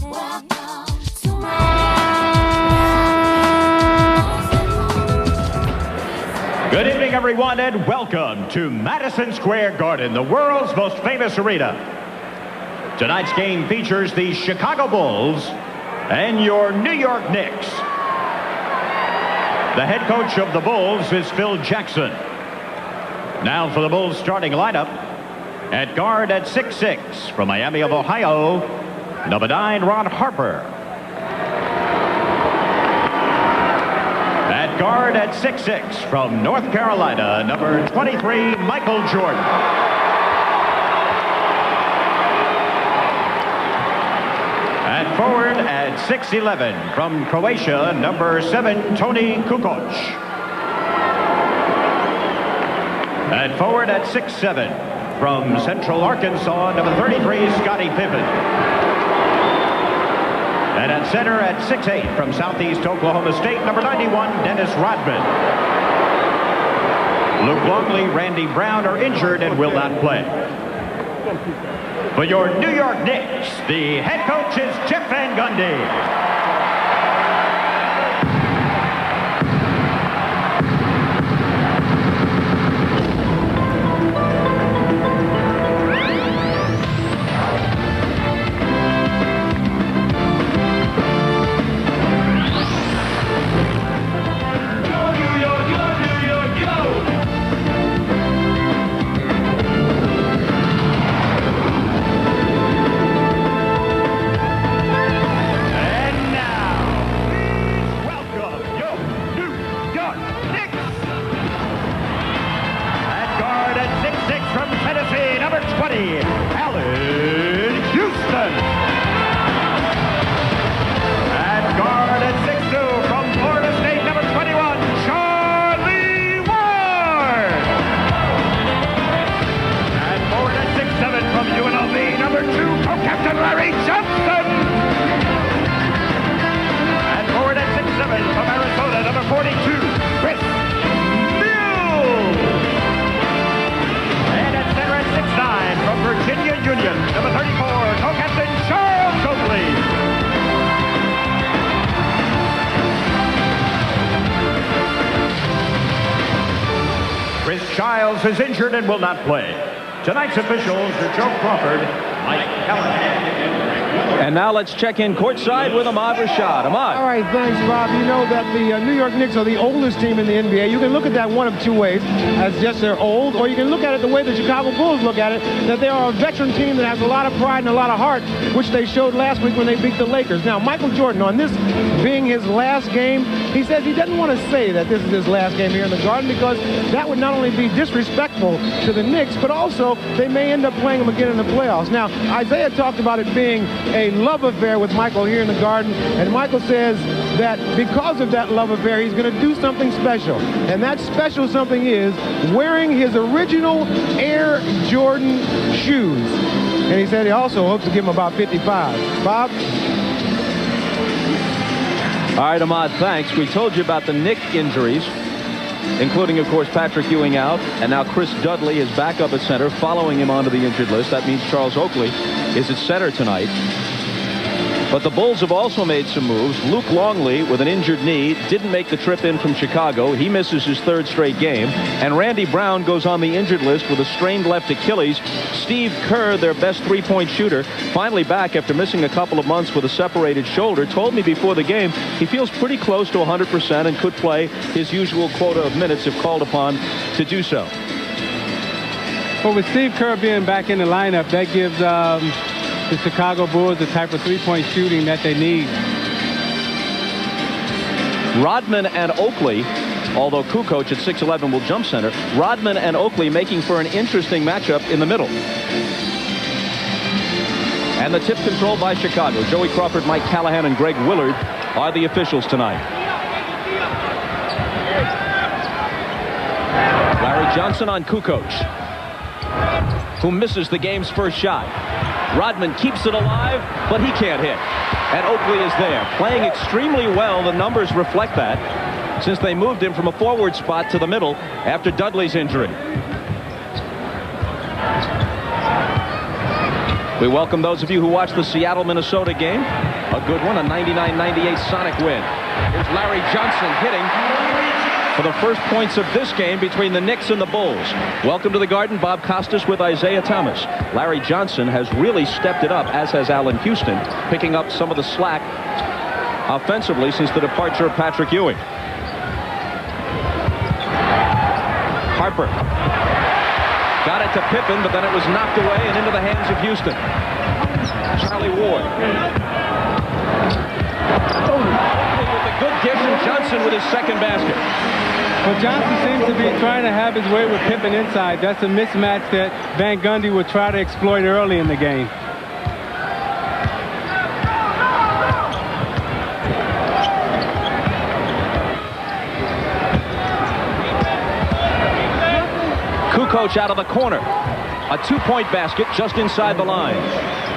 Good evening, everyone, and welcome to Madison Square Garden, the world's most famous arena. Tonight's game features the Chicago Bulls and your New York Knicks. The head coach of the Bulls is Phil Jackson. Now for the Bulls starting lineup. At guard at 6'6", from Miami of Ohio, number 9, Ron Harper. At guard at 6'6", from North Carolina, number 23, Michael Jordan. At forward at 6'11", from Croatia, number 7, Toni Kukoc. At forward at 6'7", from Central Arkansas, number 33, Scottie Pippen. And at center at 6'8", from Southeast Oklahoma State, number 91, Dennis Rodman. Luke Longley, Randy Brown are injured and will not play. For your New York Knicks, the head coach is Jeff Van Gundy. Is injured and will not play. Tonight's officials are Joe Crawford, Mike Callahan, and now let's check in courtside with Ahmad Rashad. Ahmad. All right, thanks, Bob. You know that the New York Knicks are the oldest team in the NBA. You can look at that one of two ways, as just they're old, or you can look at it the way the Chicago Bulls look at it, that they are a veteran team that has a lot of pride and a lot of heart, which they showed last week when they beat the Lakers. Now, Michael Jordan, on this being his last game, he says he doesn't want to say that this is his last game here in the Garden because that would not only be disrespectful to the Knicks, but also they may end up playing him again in the playoffs. Now, Isaiah talked about it being a love affair with Michael here in the Garden, and Michael says that because of that love affair, he's going to do something special. And that special something is wearing his original Air Jordan shoes. And he said he also hopes to give him about 55. Bob? All right, Ahmad, thanks. We told you about the Knick injuries, including, of course, Patrick Ewing out, and now Chris Dudley is back up at center, following him onto the injured list. That means Charles Oakley is at center tonight. But the Bulls have also made some moves. Luke Longley, with an injured knee, didn't make the trip in from Chicago. He misses his third straight game. And Randy Brown goes on the injured list with a strained left Achilles. Steve Kerr, their best three-point shooter, finally back after missing a couple of months with a separated shoulder, told me before the game he feels pretty close to 100% and could play his usual quota of minutes if called upon to do so. Well, with Steve Kerr being back in the lineup, that gives the Chicago Bulls the type of three-point shooting that they need. Rodman and Oakley, although Kukoc at 6'11" will jump center, Rodman and Oakley making for an interesting matchup in the middle. And the tip controlled by Chicago. Joey Crawford, Mike Callahan, and Greg Willard are the officials tonight. Larry Johnson on Kukoc, who misses the game's first shot. Rodman keeps it alive, but he can't hit. And Oakley is there, playing extremely well. The numbers reflect that, since they moved him from a forward spot to the middle after Dudley's injury. We welcome those of you who watched the Seattle-Minnesota game. A good one, a 99-98 Sonic win. Here's Larry Johnson hitting for the first points of this game between the Knicks and the Bulls. Welcome to the Garden. Bob Costas with Isaiah Thomas. Larry Johnson has really stepped it up, as has Allen Houston, picking up some of the slack offensively since the departure of Patrick Ewing. Harper got it to Pippen, but then it was knocked away and into the hands of Houston. Charlie Ward. With a good dish, and Johnson with his second basket. Well, Johnson seems to be trying to have his way with Pippen inside. That's a mismatch that Van Gundy would try to exploit early in the game. Kukoc out of the corner. A two-point basket just inside the line.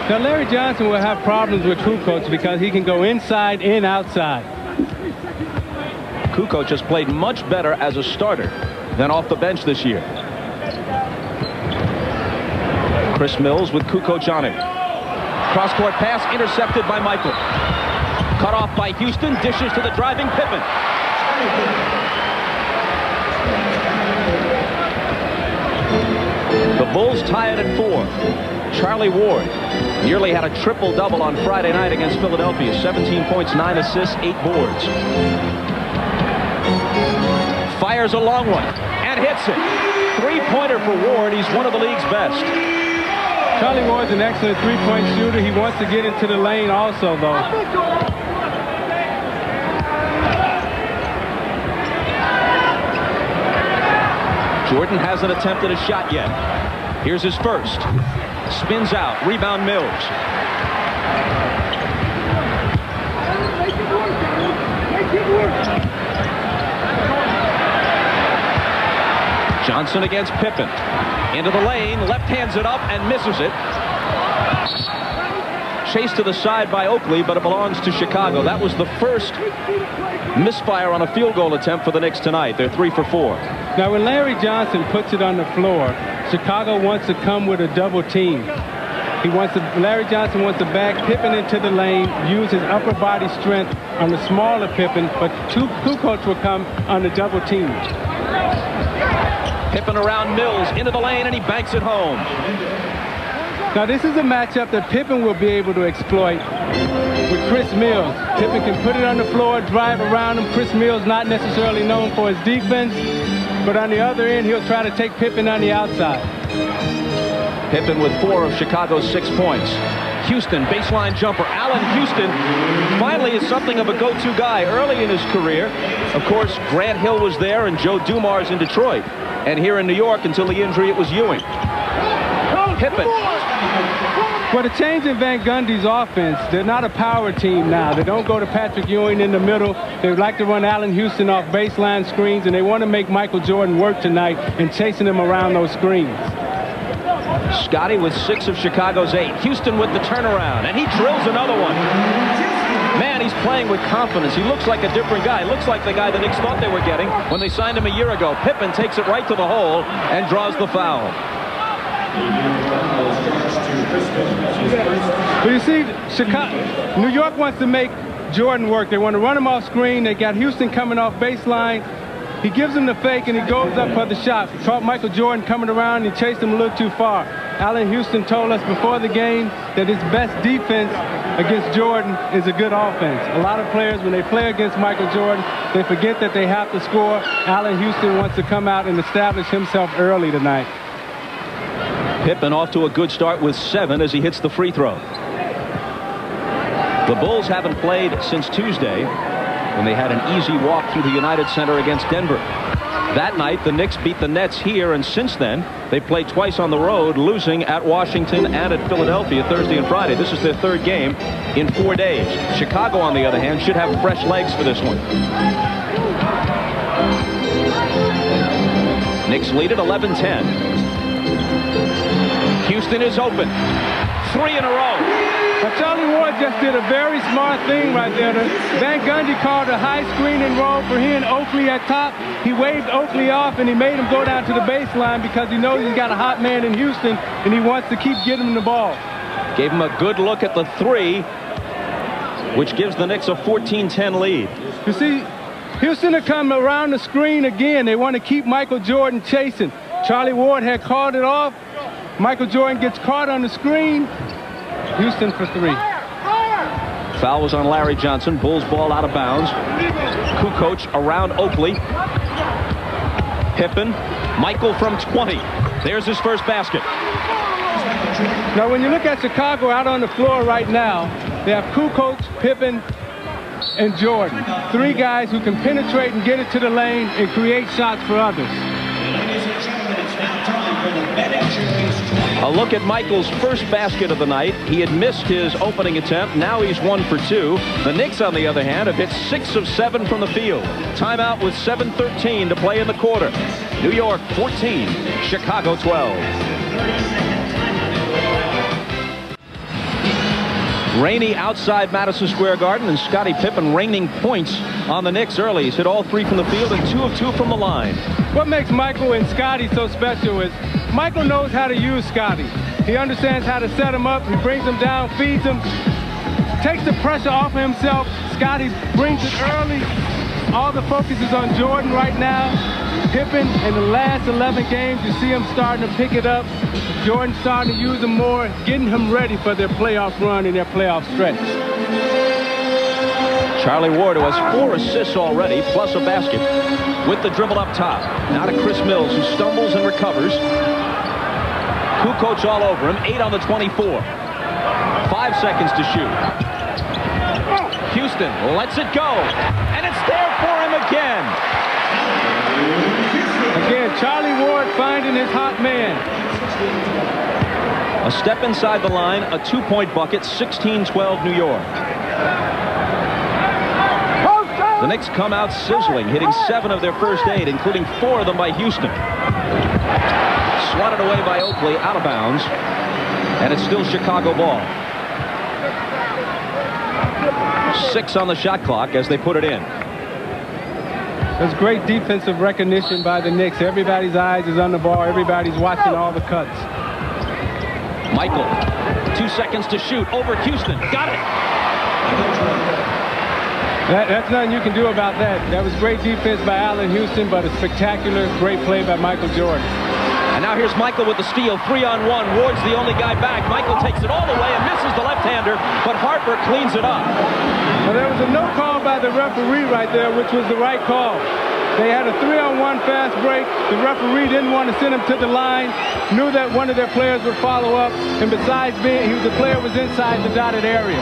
Now, Larry Johnson will have problems with Kukoc because he can go inside and outside. Kukoc has played much better as a starter than off the bench this year. Chris Mills with Kukoc on him. Cross-court pass intercepted by Michael. Cut off by Houston. Dishes to the driving Pippen. The Bulls tie it at 4. Charlie Ward nearly had a triple-double on Friday night against Philadelphia. 17 points, 9 assists, 8 boards. Fires a long one and hits it. Three-pointer for Ward. He's one of the league's best. Charlie Ward's an excellent three-point shooter. He wants to get into the lane also, though. Jordan hasn't attempted a shot yet. Here's his first. Spins out. Rebound Mills. Johnson against Pippen. Into the lane. Left hands it up and misses it. Chased to the side by Oakley, but it belongs to Chicago. That was the first misfire on a field goal attempt for the Knicks tonight. They're 3 for 4. Now, when Larry Johnson puts it on the floor, Chicago wants to come with a double team. Larry Johnson wants to back Pippen into the lane, use his upper body strength on the smaller Pippen, but Kukoc will come on the double team. Pippen around Mills into the lane, and he banks it home. Now, this is a matchup that Pippen will be able to exploit with Chris Mills. Pippen can put it on the floor, drive around him. Chris Mills not necessarily known for his defense, but on the other end, he'll try to take Pippen on the outside. Pippen with 4 of Chicago's 6 points. Houston, baseline jumper. Allen Houston finally is something of a go-to guy early in his career. Of course, Grant Hill was there and Joe Dumars in Detroit. And here in New York, until the injury, it was Ewing. Pippen. Well, the change in Van Gundy's offense, they're not a power team now. They don't go to Patrick Ewing in the middle. They like to run Allen Houston off baseline screens, and they want to make Michael Jordan work tonight and chasing him around those screens. Scotty with 6 of Chicago's 8. Houston with the turnaround, and he drills another one. Man, he's playing with confidence. He looks like a different guy. Looks like the guy the Knicks thought they were getting when they signed him a year ago. Pippen takes it right to the hole and draws the foul. But you see, New York wants to make Jordan work. They want to run him off screen. They got Houston coming off baseline. He gives him the fake, and he goes up for the shot. Caught Michael Jordan coming around, and he chased him a little too far. Allen Houston told us before the game that his best defense against Jordan is a good offense. A lot of players, when they play against Michael Jordan, they forget that they have to score. Allen Houston wants to come out and establish himself early tonight. Pippen off to a good start with 7 as he hits the free throw. The Bulls haven't played since Tuesday when they had an easy walk through the United Center against Denver. That night, the Knicks beat the Nets here, and since then, they played twice on the road, losing at Washington and at Philadelphia Thursday and Friday. This is their 3rd game in 4 days. Chicago, on the other hand, should have fresh legs for this one. Knicks lead at 11-10. Houston is open. 3 in a row. Charlie Ward just did a very smart thing right there. Van Gundy called a high screen and roll for he and Oakley at top. He waved Oakley off, and he made him go down to the baseline because he knows he's got a hot man in Houston, and he wants to keep getting him the ball. Gave him a good look at the three, which gives the Knicks a 14-10 lead. You see, Houston had come around the screen again. They want to keep Michael Jordan chasing. Charlie Ward had called it off. Michael Jordan gets caught on the screen. Houston for three. Foul was on Larry Johnson. Bulls ball out of bounds. Kukoc around Oakley. Pippen. Michael from 20. There's his first basket. Now, when you look at Chicago out on the floor right now, they have Kukoc, Pippen, and Jordan. Three guys who can penetrate and get it to the lane and create shots for others. A look at Michael's first basket of the night. He had missed his opening attempt. Now he's 1 for 2. The Knicks, on the other hand, have hit 6 of 7 from the field. Timeout with 7:13 to play in the quarter. New York 14, Chicago 12. Rainy outside Madison Square Garden, and Scottie Pippen raining points on the Knicks early. He's hit all 3 from the field and 2 of 2 from the line. What makes Michael and Scottie so special is Michael knows how to use Scottie. He understands how to set him up. He brings him down, feeds him, takes the pressure off of himself. Scottie brings it early. All the focus is on Jordan right now. Pippen, in the last 11 games, you see him starting to pick it up. Jordan starting to use him more, getting him ready for their playoff run and their playoff stretch. Charlie Ward, who has 4 assists already, plus a basket, with the dribble up top. Now to Chris Mills, who stumbles and recovers. Kukoc all over him, 8 on the 24. 5 seconds to shoot. Houston lets it go, and it's there for him again. Again, Charlie Ward finding his hot man. A step inside the line, a 2-point bucket, 16-12 New York. The Knicks come out sizzling, hitting 7 of their first 8, including 4 of them by Houston. Swatted away by Oakley, out of bounds, and it's still Chicago ball. 6 on the shot clock as they put it in. There's great defensive recognition by the Knicks. Everybody's eyes is on the ball. Everybody's watching all the cuts. Michael, 2 seconds to shoot over Houston. Got it. That's nothing you can do about that. That was great defense by Allen Houston, but a spectacular, great play by Michael Jordan. And now here's Michael with the steal, 3-on-1. Ward's the only guy back. Michael takes it all the way and misses the left-hander, but Harper cleans it up. Well, there was a no call by the referee right there, which was the right call. They had a 3-on-1 fast break. The referee didn't want to send him to the line, knew that one of their players would follow up, and besides being, the player was inside the dotted area.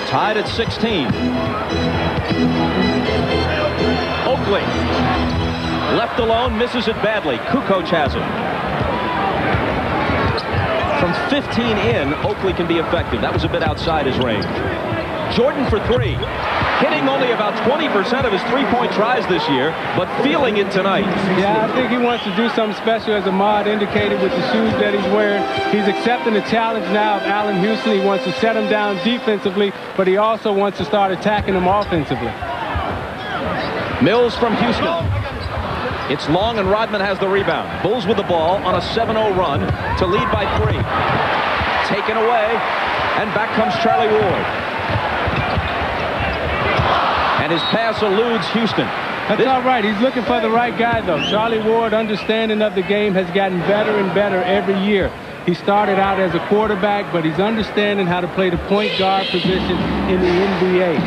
Tied at 16. Oakley. Left alone, misses it badly. Kukoc has it. From 15 in, Oakley can be effective. That was a bit outside his range. Jordan for 3. Hitting only about 20% of his 3-point tries this year, but feeling it tonight. Yeah, I think he wants to do something special, as Ahmad indicated, with the shoes that he's wearing. He's accepting the challenge now of Allen Houston. He wants to set him down defensively, but he also wants to start attacking him offensively. Mills from Houston. It's long, and Rodman has the rebound. Bulls with the ball on a 7-0 run to lead by 3. Taken away, and back comes Charlie Ward. And his pass eludes Houston. That's all right. He's looking for the right guy, though. Charlie Ward, understanding of the game, has gotten better and better every year. He started out as a quarterback, but he's understanding how to play the point guard position in the NBA.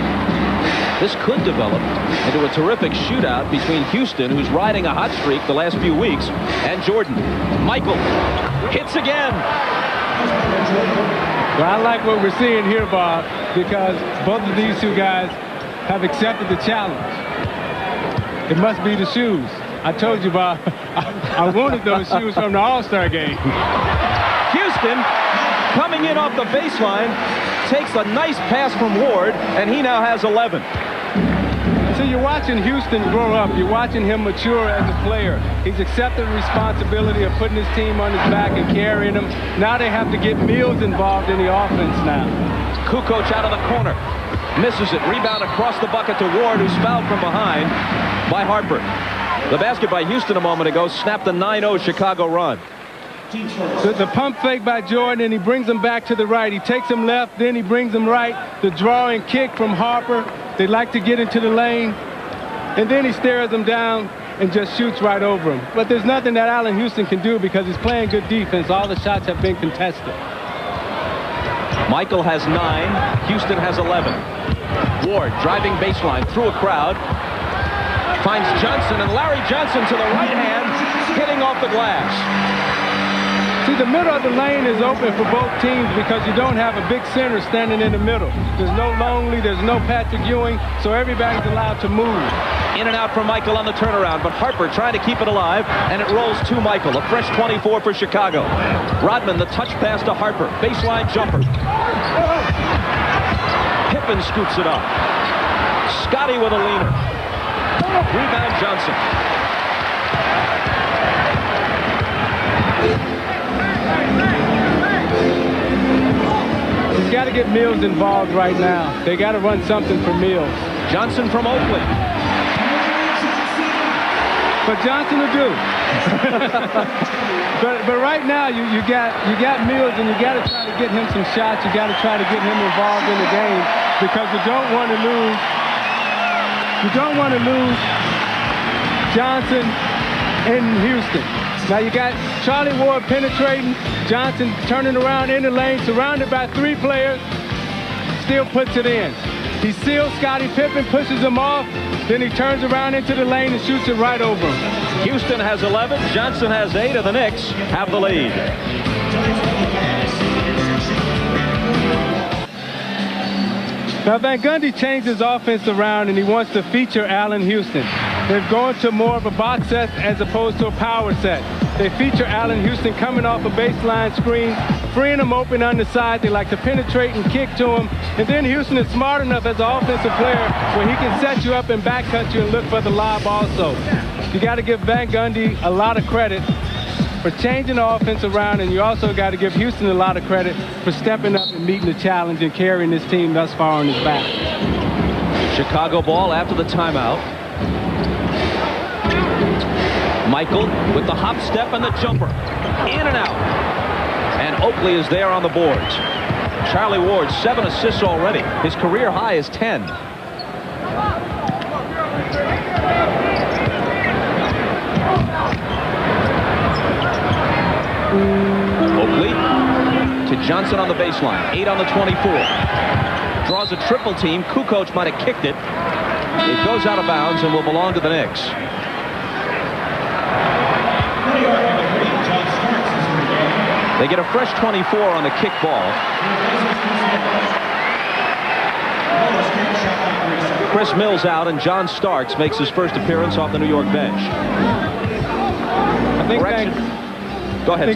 This could develop into a terrific shootout between Houston, who's riding a hot streak the last few weeks, and Jordan. Michael hits again. Well, I like what we're seeing here, Bob, because both of these two guys have accepted the challenge. It must be the shoes. I told you, Bob, I wanted those shoes from the All-Star game. Houston, coming in off the baseline, takes a nice pass from Ward, and he now has 11. So you're watching Houston grow up. You're watching him mature as a player. He's accepted the responsibility of putting his team on his back and carrying them. Now they have to get Mills involved in the offense now. Kukoc out of the corner. Misses it. Rebound across the bucket to Ward, who's fouled from behind by Harper. The basket by Houston a moment ago snapped the 9-0 Chicago run. The pump fake by Jordan, and he brings him back to the right. He takes him left, then he brings him right. The drawing kick from Harper. They like to get into the lane. And then he stares him down and just shoots right over him. But there's nothing that Allen Houston can do because he's playing good defense. All the shots have been contested. Michael has 9. Houston has 11. Ward driving baseline through a crowd. Finds Johnson, and Larry Johnson to the right hand, hitting off the glass. See, the middle of the lane is open for both teams because you don't have a big center standing in the middle. There's no Longley, there's no Patrick Ewing, so everybody's allowed to move. In and out for Michael on the turnaround, but Harper trying to keep it alive, and it rolls to Michael. A fresh 24 for Chicago. Rodman, the touch pass to Harper. Baseline jumper. Pippen scoots it up. Scotty with a leaner. Rebound Johnson. He's got to get Mills involved right now. They got to run something for Mills. Johnson from Oakland. But Johnson will do. but right now you got Mills, and you got to try to get him some shots. You got to try to get him involved in the game because you don't want to lose. You don't want to lose Johnson in Houston. Now you got Charlie Ward penetrating, Johnson turning around in the lane, surrounded by 3 players, still puts it in. He seals Scottie Pippen, pushes him off, then he turns around into the lane and shoots it right over him. Houston has 11, Johnson has 8, and the Knicks have the lead. Now Van Gundy changed his offense around, and he wants to feature Allen Houston. They've gone to more of a box set as opposed to a power set. They feature Allen Houston coming off a baseline screen, freeing him open on the side. They like to penetrate and kick to him. And then Houston is smart enough as an offensive player where he can set you up and back cut you and look for the lob also. You got to give Van Gundy a lot of credit for changing the offense around, and you also got to give Houston a lot of credit for stepping up and meeting the challenge and carrying this team thus far on his back. Chicago ball after the timeout. Michael with the hop step and the jumper. In and out. And Oakley is there on the boards. Charlie Ward, 7 assists already. His career high is 10. Oakley to Johnson on the baseline. 8 on the 24. Draws a triple team. Kukoc might have kicked it. It goes out of bounds and will belong to the Knicks. They get a fresh 24 on the kick ball. Chris Mills out, and John Starks makes his first appearance off the New York bench. I think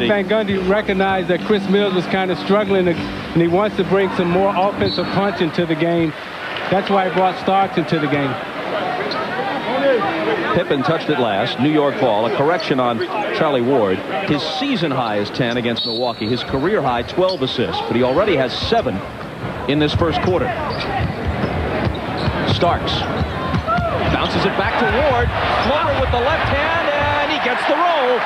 Van Gundy recognized that Chris Mills was kind of struggling, and he wants to bring some more offensive punch into the game. That's why he brought Starks into the game. Pippen touched it last. New York ball. A correction on Charlie Ward. His season high is 10 against Milwaukee. His career high 12 assists, but he already has 7 in this first quarter. Starks bounces it back to Ward. Floater with the left hand, and he gets the roll.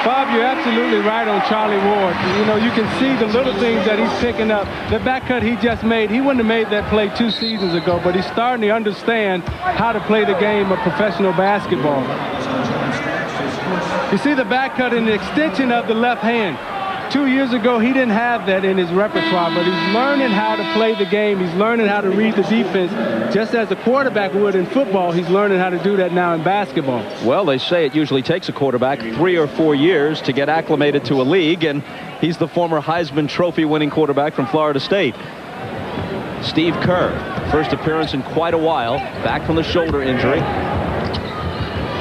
Bob, you're absolutely right on Charlie Ward. You know, you can see the little things that he's picking up. The back cut he just made, he wouldn't have made that play 2 seasons ago, but he's starting to understand how to play the game of professional basketball. You see the back cut in the extension of the left hand. 2 years ago, he didn't have that in his repertoire, but he's learning how to play the game. He's learning how to read the defense. Just as a quarterback would in football, he's learning how to do that now in basketball. Well, they say it usually takes a quarterback 3 or 4 years to get acclimated to a league, and he's the former Heisman Trophy winning quarterback from Florida State. Steve Kerr, first appearance in quite a while, back from the shoulder injury.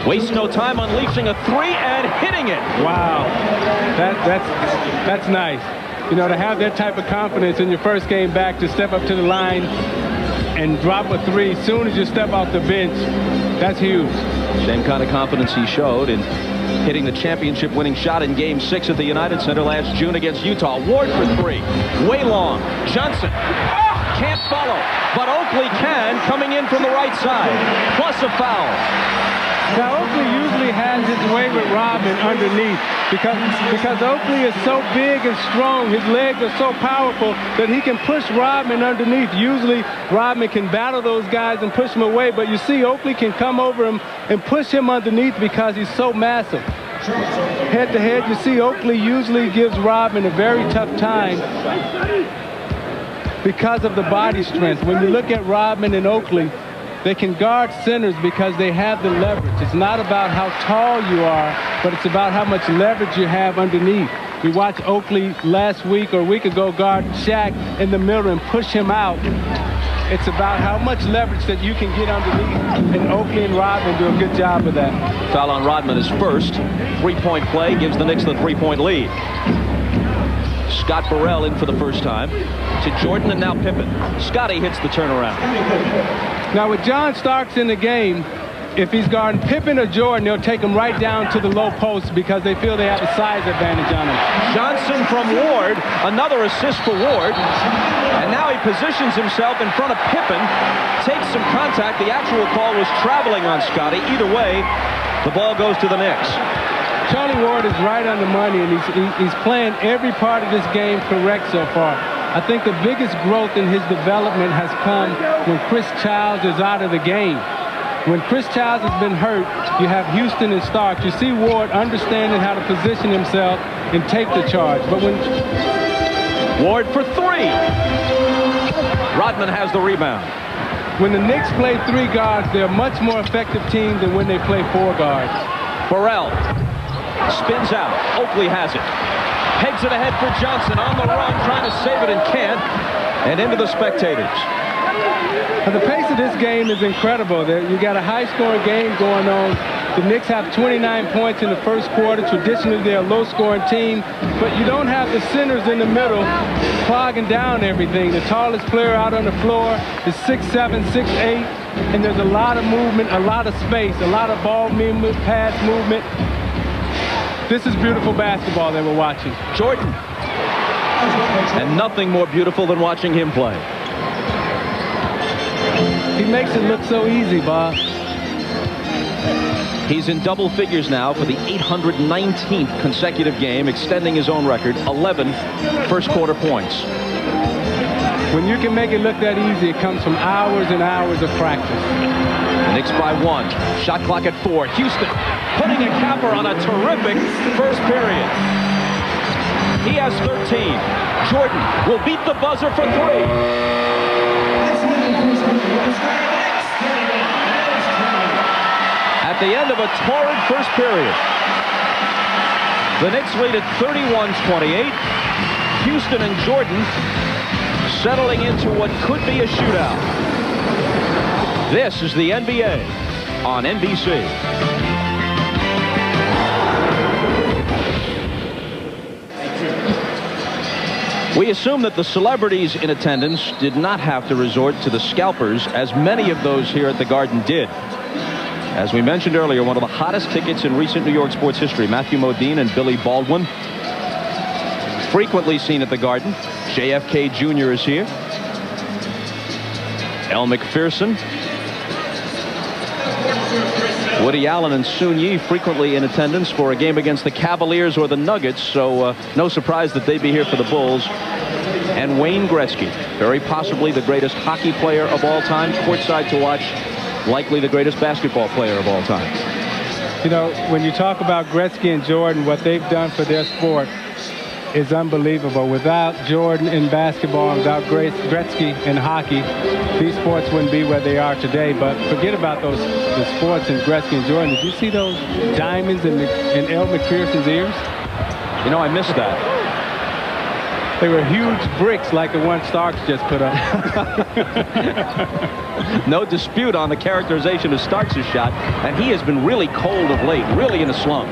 Wastes no time unleashing a 3 and hitting it. Wow, that's nice. You know, to have that type of confidence in your first game back, to step up to the line and drop a 3 as soon as you step off the bench, that's huge. Same kind of confidence he showed in hitting the championship winning shot in Game 6 at the United Center last June against Utah. Ward for 3. Way long. Johnson. Can't follow, but Oakley can, coming in from the right side, plus a foul. Now, Oakley usually has his way with Rodman underneath because Oakley is so big and strong. His legs are so powerful that he can push Rodman underneath. Usually, Rodman can battle those guys and push them away, but you see Oakley can come over him and push him underneath because he's so massive. Head-to-head, you see Oakley usually gives Rodman a very tough time because of the body strength. When you look at Rodman and Oakley, they can guard centers because they have the leverage. It's not about how tall you are, but it's about how much leverage you have underneath. We watched Oakley last week or a week ago guard Shaq in the middle and push him out. It's about how much leverage that you can get underneath, and Oakley and Rodman do a good job of that. Foul on Rodman is first. Three-point play gives the Knicks the three-point lead. Scott Burrell in for the first time to Jordan and now Pippen. Scotty hits the turnaround. Now with John Starks in the game, if he's guarding Pippen or Jordan, they'll take him right down to the low post because they feel they have a size advantage on him. Johnson from Ward, another assist for Ward. And now he positions himself in front of Pippen, takes some contact. The actual call was traveling on Scotty. Either way, the ball goes to the Knicks. Charlie Ward is right on the money, and he's playing every part of this game correct so far. I think the biggest growth in his development has come when Chris Childs is out of the game. When Chris Childs has been hurt, you have Houston and Starks. You see Ward understanding how to position himself and take the charge. But when Ward for three. Rodman has the rebound. When the Knicks play three guards, they're a much more effective team than when they play four guards. Burrell spins out. Oakley has it. Pegs it ahead for Johnson on the run, trying to save it and can't. And into the spectators. The pace of this game is incredible. You got a high-scoring game going on. The Knicks have 29 points in the first quarter. Traditionally, they're a low-scoring team, but you don't have the centers in the middle clogging down everything. The tallest player out on the floor is 6'7", 6'8", and there's a lot of movement, a lot of space, a lot of ball movement, pass movement. This is beautiful basketball that we're watching. Jordan. And nothing more beautiful than watching him play. He makes it look so easy, Bob. He's in double figures now for the 819th consecutive game, extending his own record, 11 first quarter points. When you can make it look that easy, it comes from hours and hours of practice. Knicks by one. Shot clock at 4. Houston putting a capper on a terrific first period. He has 13. Jordan will beat the buzzer for 3. At the end of a torrid first period, the Knicks lead at 31-28. Houston and Jordan settling into what could be a shootout. This is the NBA on NBC. We assume that the celebrities in attendance did not have to resort to the scalpers, as many of those here at the Garden did. As we mentioned earlier, one of the hottest tickets in recent New York sports history, Matthew Modine and Billy Baldwin, frequently seen at the Garden. JFK Jr. is here. Elle Macpherson. Woody Allen and Soon Yi frequently in attendance for a game against the Cavaliers or the Nuggets, so no surprise that they'd be here for the Bulls. And Wayne Gretzky, very possibly the greatest hockey player of all time, courtside to watch, likely the greatest basketball player of all time. You know, when you talk about Gretzky and Jordan, what they've done for their sport is unbelievable. Without Jordan in basketball and without Gretzky in hockey, these sports wouldn't be where they are today. But forget about the sports and Gretzky and Jordan. Did you see those diamonds in Elle Macpherson's ears? You know, I missed that. They were huge bricks like the one Starks just put up. No dispute on the characterization of Starks' shot, and he has been really cold of late, really in a slump.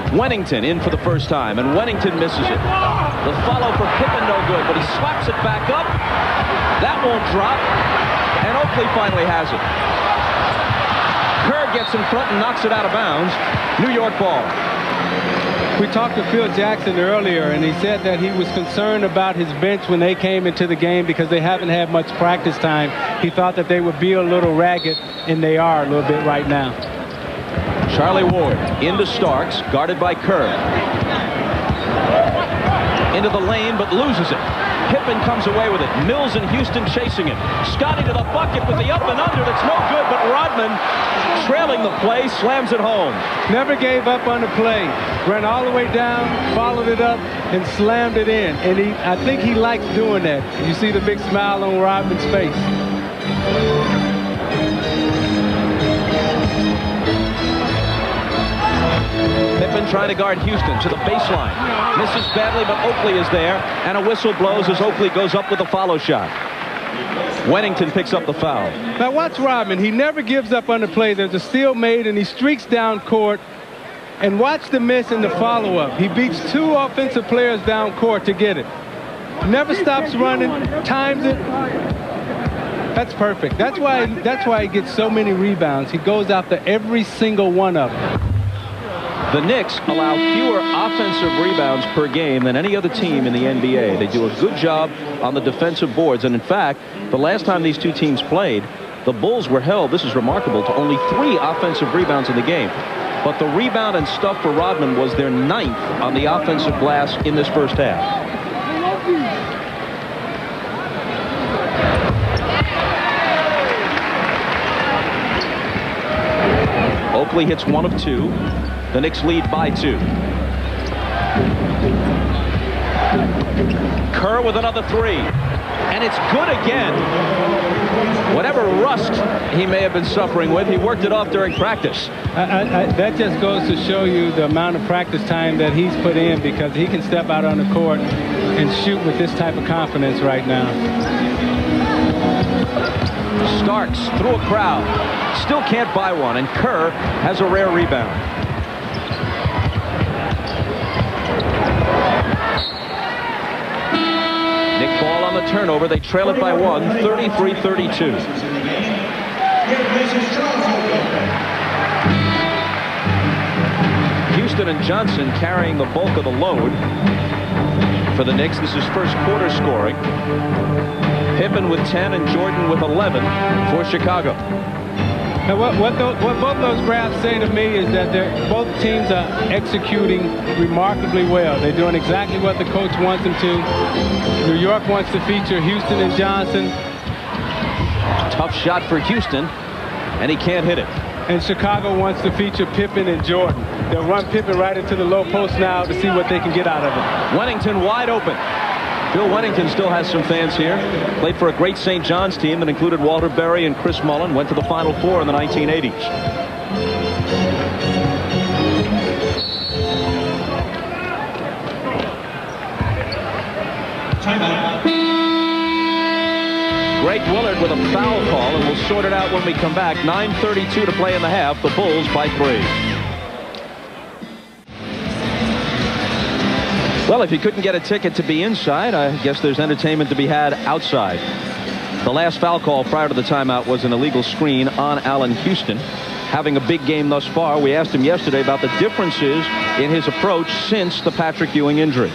Wennington in for the first time, and Wennington misses it. The follow for Pippen no good, but he slaps it back up. That won't drop, and Oakley finally has it. Kerr gets in front and knocks it out of bounds. New York ball. We talked to Phil Jackson earlier, and he said that he was concerned about his bench when they came into the game because they haven't had much practice time. He thought that they would be a little ragged, and they are a little bit right now. Charlie Ward into Starks, guarded by Kerr. Into the lane, but loses it. Pippen comes away with it. Mills and Houston chasing it. Scotty to the bucket with the up and under. That's no good, but Rodman, trailing the play, slams it home. Never gave up on the play. Ran all the way down, followed it up, and slammed it in. And I think he likes doing that. You see the big smile on Rodman's face. Pippen trying to guard Houston to the baseline. Misses badly, but Oakley is there, and a whistle blows as Oakley goes up with a follow shot. Wennington picks up the foul. Now watch Rodman. He never gives up on the play. There's a steal made, and he streaks down court. And watch the miss and the follow-up. He beats 2 offensive players down court to get it. Never stops running, times it. That's perfect. That's why he gets so many rebounds. He goes after every single one of them. The Knicks allow fewer offensive rebounds per game than any other team in the NBA. They do a good job on the defensive boards. And in fact, the last time these two teams played, the Bulls were held, this is remarkable, to only 3 offensive rebounds in the game. But the rebound and stuff for Rodman was their 9th on the offensive glass in this first half. Oakley hits 1 of 2. The Knicks lead by 2. Kerr with another 3. And it's good again. Whatever rust he may have been suffering with, he worked it off during practice. That just goes to show you the amount of practice time that he's put in, because he can step out on the court and shoot with this type of confidence right now. Starks through a crowd. Still can't buy one, and Kerr has a rare rebound. Nick Ball on the turnover. They trail it by 1, 33-32. Houston and Johnson carrying the bulk of the load for the Knicks. This is first quarter scoring. Pippen with 10 and Jordan with 11 for Chicago. Now what both those graphs say to me is that both teams are executing remarkably well. They're doing exactly what the coach wants them to. New York wants to feature Houston and Johnson. Tough shot for Houston, and he can't hit it. And Chicago wants to feature Pippen and Jordan. They'll run Pippen right into the low post now to see what they can get out of it. Wennington wide open. Bill Wennington still has some fans here. Played for a great St. John's team that included Walter Berry and Chris Mullin. Went to the Final Four in the 1980s. Greg Willard with a foul call, and we'll sort it out when we come back. 9:32 to play in the half. The Bulls by 3. Well, if you couldn't get a ticket to be inside, I guess there's entertainment to be had outside. The last foul call prior to the timeout was an illegal screen on Allen Houston. Having a big game thus far, we asked him yesterday about the differences in his approach since the Patrick Ewing injury.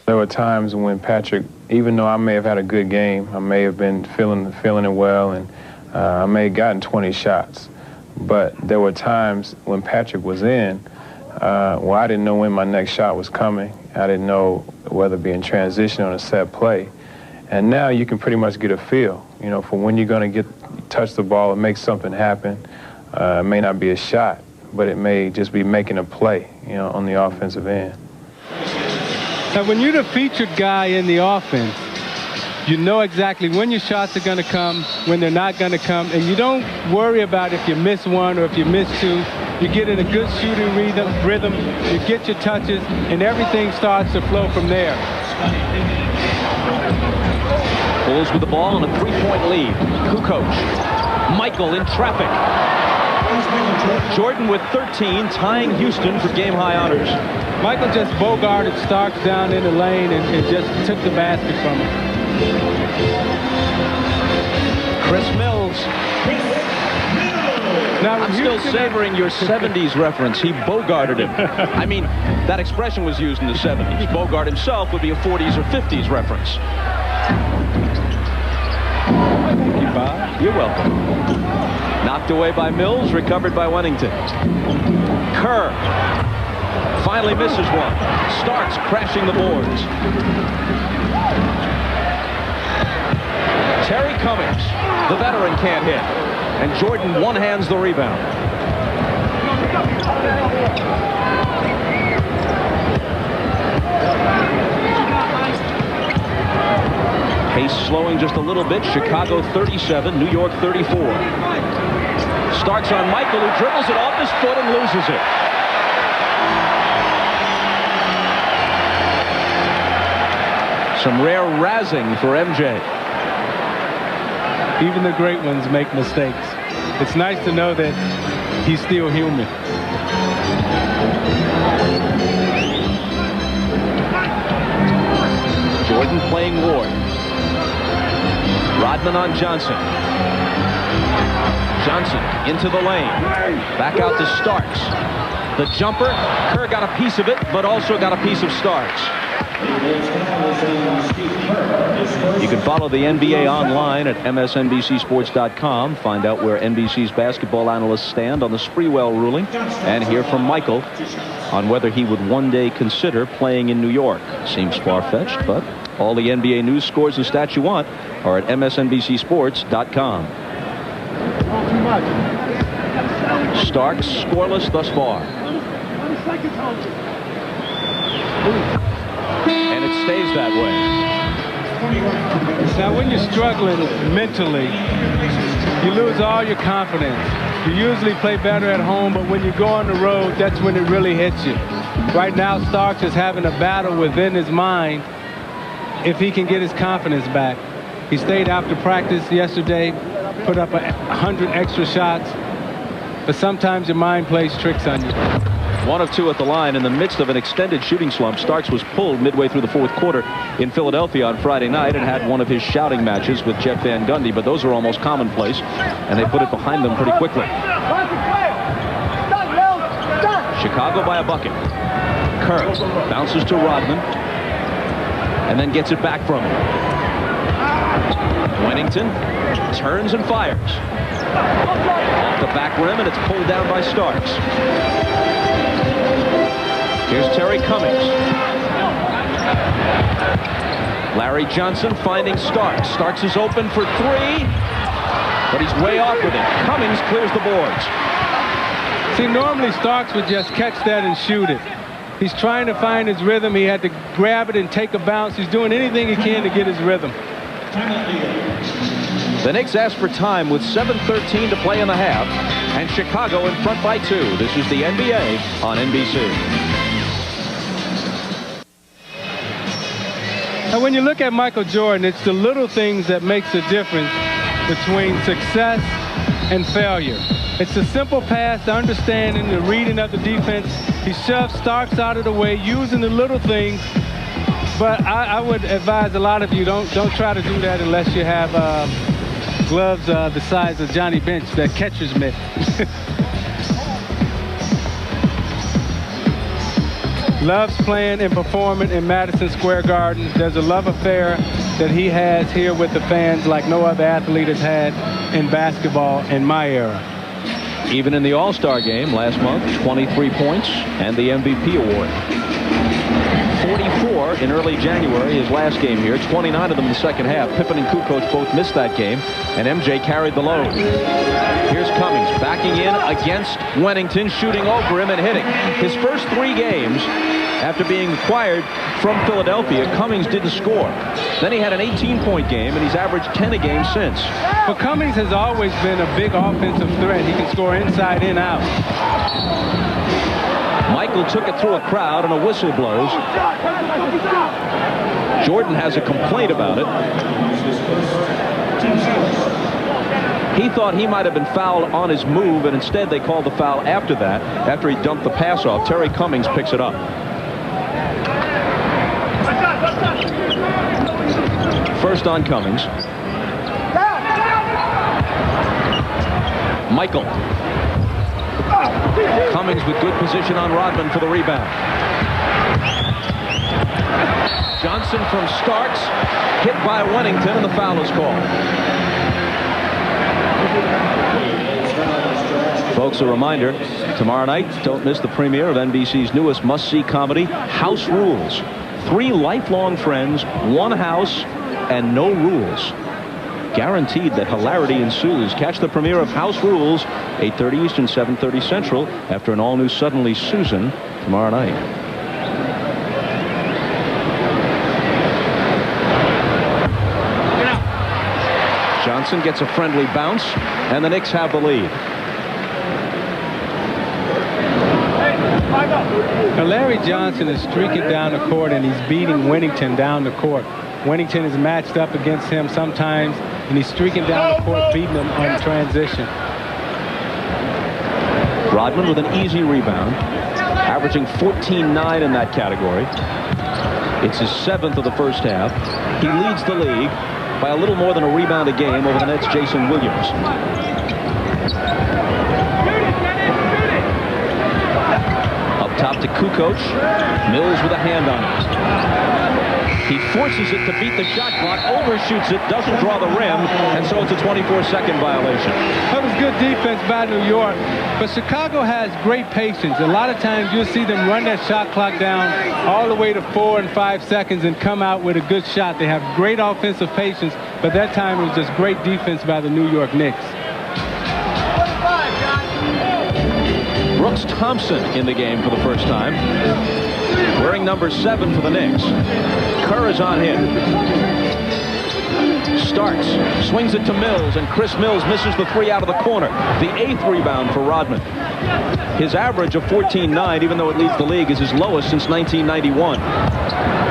There were times when Patrick, even though I may have had a good game, I may have been feeling it well, and I may have gotten 20 shots. But there were times when Patrick was in, well, I didn't know when my next shot was coming. I didn't know whether it be in transition or a set play. And now you can pretty much get a feel, you know, for when you're going to touch the ball and make something happen. It may not be a shot, but it may just be making a play, you know, on the offensive end. Now, when you're the featured guy in the offense, you know exactly when your shots are going to come, when they're not going to come, and you don't worry about if you miss one or if you miss two. You get in a good shooting rhythm, you get your touches, and everything starts to flow from there. Bulls with the ball and a 3-point lead. Kukoc. Michael in traffic. Jordan with 13, tying Houston for game-high honors. Michael just bogarted Starks down in the lane and just took the basket from him. Chris Mills. Now, I'm still savoring your 70s reference. He bogarted him. I mean, that expression was used in the 70s. Bogart himself would be a 40s or 50s reference. Thank you, Bob. You're welcome. Knocked away by Mills, recovered by Wennington. Kerr finally misses one. Starks crashing the boards. Terry Cummings, the veteran, can't hit. And Jordan one-hands the rebound. Pace slowing just a little bit. Chicago 37, New York 34. Starks on Michael, who dribbles it off his foot and loses it. Some rare razzing for MJ. Even the great ones make mistakes. It's nice to know that he's still human. Jordan playing Ward. Rodman on Johnson. Johnson into the lane. Back out to Starks. The jumper. Kerr got a piece of it, but also got a piece of Starks. You can follow the NBA online at msnbcsports.com. Find out where NBC's basketball analysts stand on the Sprewell ruling, and hear from Michael on whether he would one day consider playing in New York. Seems far-fetched, but all the NBA news, scores, and stats you want are at msnbcsports.com. Starks scoreless thus far. And it stays that way. Now, when you're struggling mentally, you lose all your confidence. You usually play better at home, but when you go on the road, that's when it really hits you. Right now, Starks is having a battle within his mind if he can get his confidence back. He stayed after practice yesterday, put up 100 extra shots, but sometimes your mind plays tricks on you. 1 of 2 at the line in the midst of an extended shooting slump. Starks was pulled midway through the 4th quarter in Philadelphia on Friday night and had one of his shouting matches with Jeff Van Gundy, but those are almost commonplace, and they put it behind them pretty quickly. Chicago by a bucket. Kerr bounces to Rodman and then gets it back from him. Wennington turns and fires. Off the back rim, and it's pulled down by Starks. Here's Terry Cummings. Larry Johnson finding Starks. Starks is open for 3, but he's way off with it. Cummings clears the boards. See, normally Starks would just catch that and shoot it. He's trying to find his rhythm. He had to grab it and take a bounce. He's doing anything he can to get his rhythm. The Knicks asked for time with 7:13 to play in the half, and Chicago in front by 2. This is the NBA on NBC. And when you look at Michael Jordan, it's the little things that makes the difference between success and failure. It's the simple pass, the understanding, the reading of the defense. He shoves Starks out of the way, using the little things. But I would advise a lot of you, don't try to do that unless you have gloves the size of Johnny Bench, that catcher's mitt. Loves playing and performing in Madison Square Garden. There's a love affair that he has here with the fans like no other athlete has had in basketball in my era. Even in the All-Star game last month, 23 points and the MVP award. 44 in early January, his last game here. 29 of them in the second half. Pippen and Kukoc both missed that game, and MJ carried the load. Here's Cummings backing in against Wennington, shooting over him and hitting. His first 3 games after being acquired from Philadelphia, Cummings didn't score. Then he had an 18-point game, and he's averaged 10 a game since. But Cummings has always been a big offensive threat. He can score inside and out. Michael took it through a crowd, and a whistle blows. Jordan has a complaint about it. He thought he might have been fouled on his move, and instead they called the foul after that, after he dumped the pass off. Terry Cummings picks it up. First on Cummings. Michael Cummings with good position on Rodman for the rebound. Johnson from Starks, hit by Wennington, and the foul is called. Folks, a reminder, tomorrow night, don't miss the premiere of NBC's newest must-see comedy, House Rules. 3 lifelong friends, 1 house, and no rules. Guaranteed that hilarity ensues. Catch the premiere of House Rules, 8:30 Eastern, 7:30 Central, after an all-new Suddenly Susan tomorrow night. Johnson gets a friendly bounce, and the Knicks have the lead. Now, Larry Johnson is streaking down the court, and he's beating Wennington down the court. Wennington is matched up against him sometimes, and he's streaking down the court, beating him on transition. Rodman with an easy rebound, averaging 14-9 in that category. It's his 7th of the first half. He leads the league by a little more than a rebound a game over the Nets' Jason Williams. Up top to Kukoc. Mills with a hand on it. He forces it to beat the shot clock, overshoots it, doesn't draw the rim, and so it's a 24-second violation. That was good defense by New York, but Chicago has great patience. A lot of times you'll see them run that shot clock down all the way to 4 and 5 seconds and come out with a good shot. They have great offensive patience, but that time it was just great defense by the New York Knicks. Brooks Thompson in the game for the first time, wearing number 7 for the Knicks. Kerr is on him. Starks, swings it to Mills, and Chris Mills misses the 3 out of the corner. The 8th rebound for Rodman. His average of 14-9, even though it leads the league, is his lowest since 1991.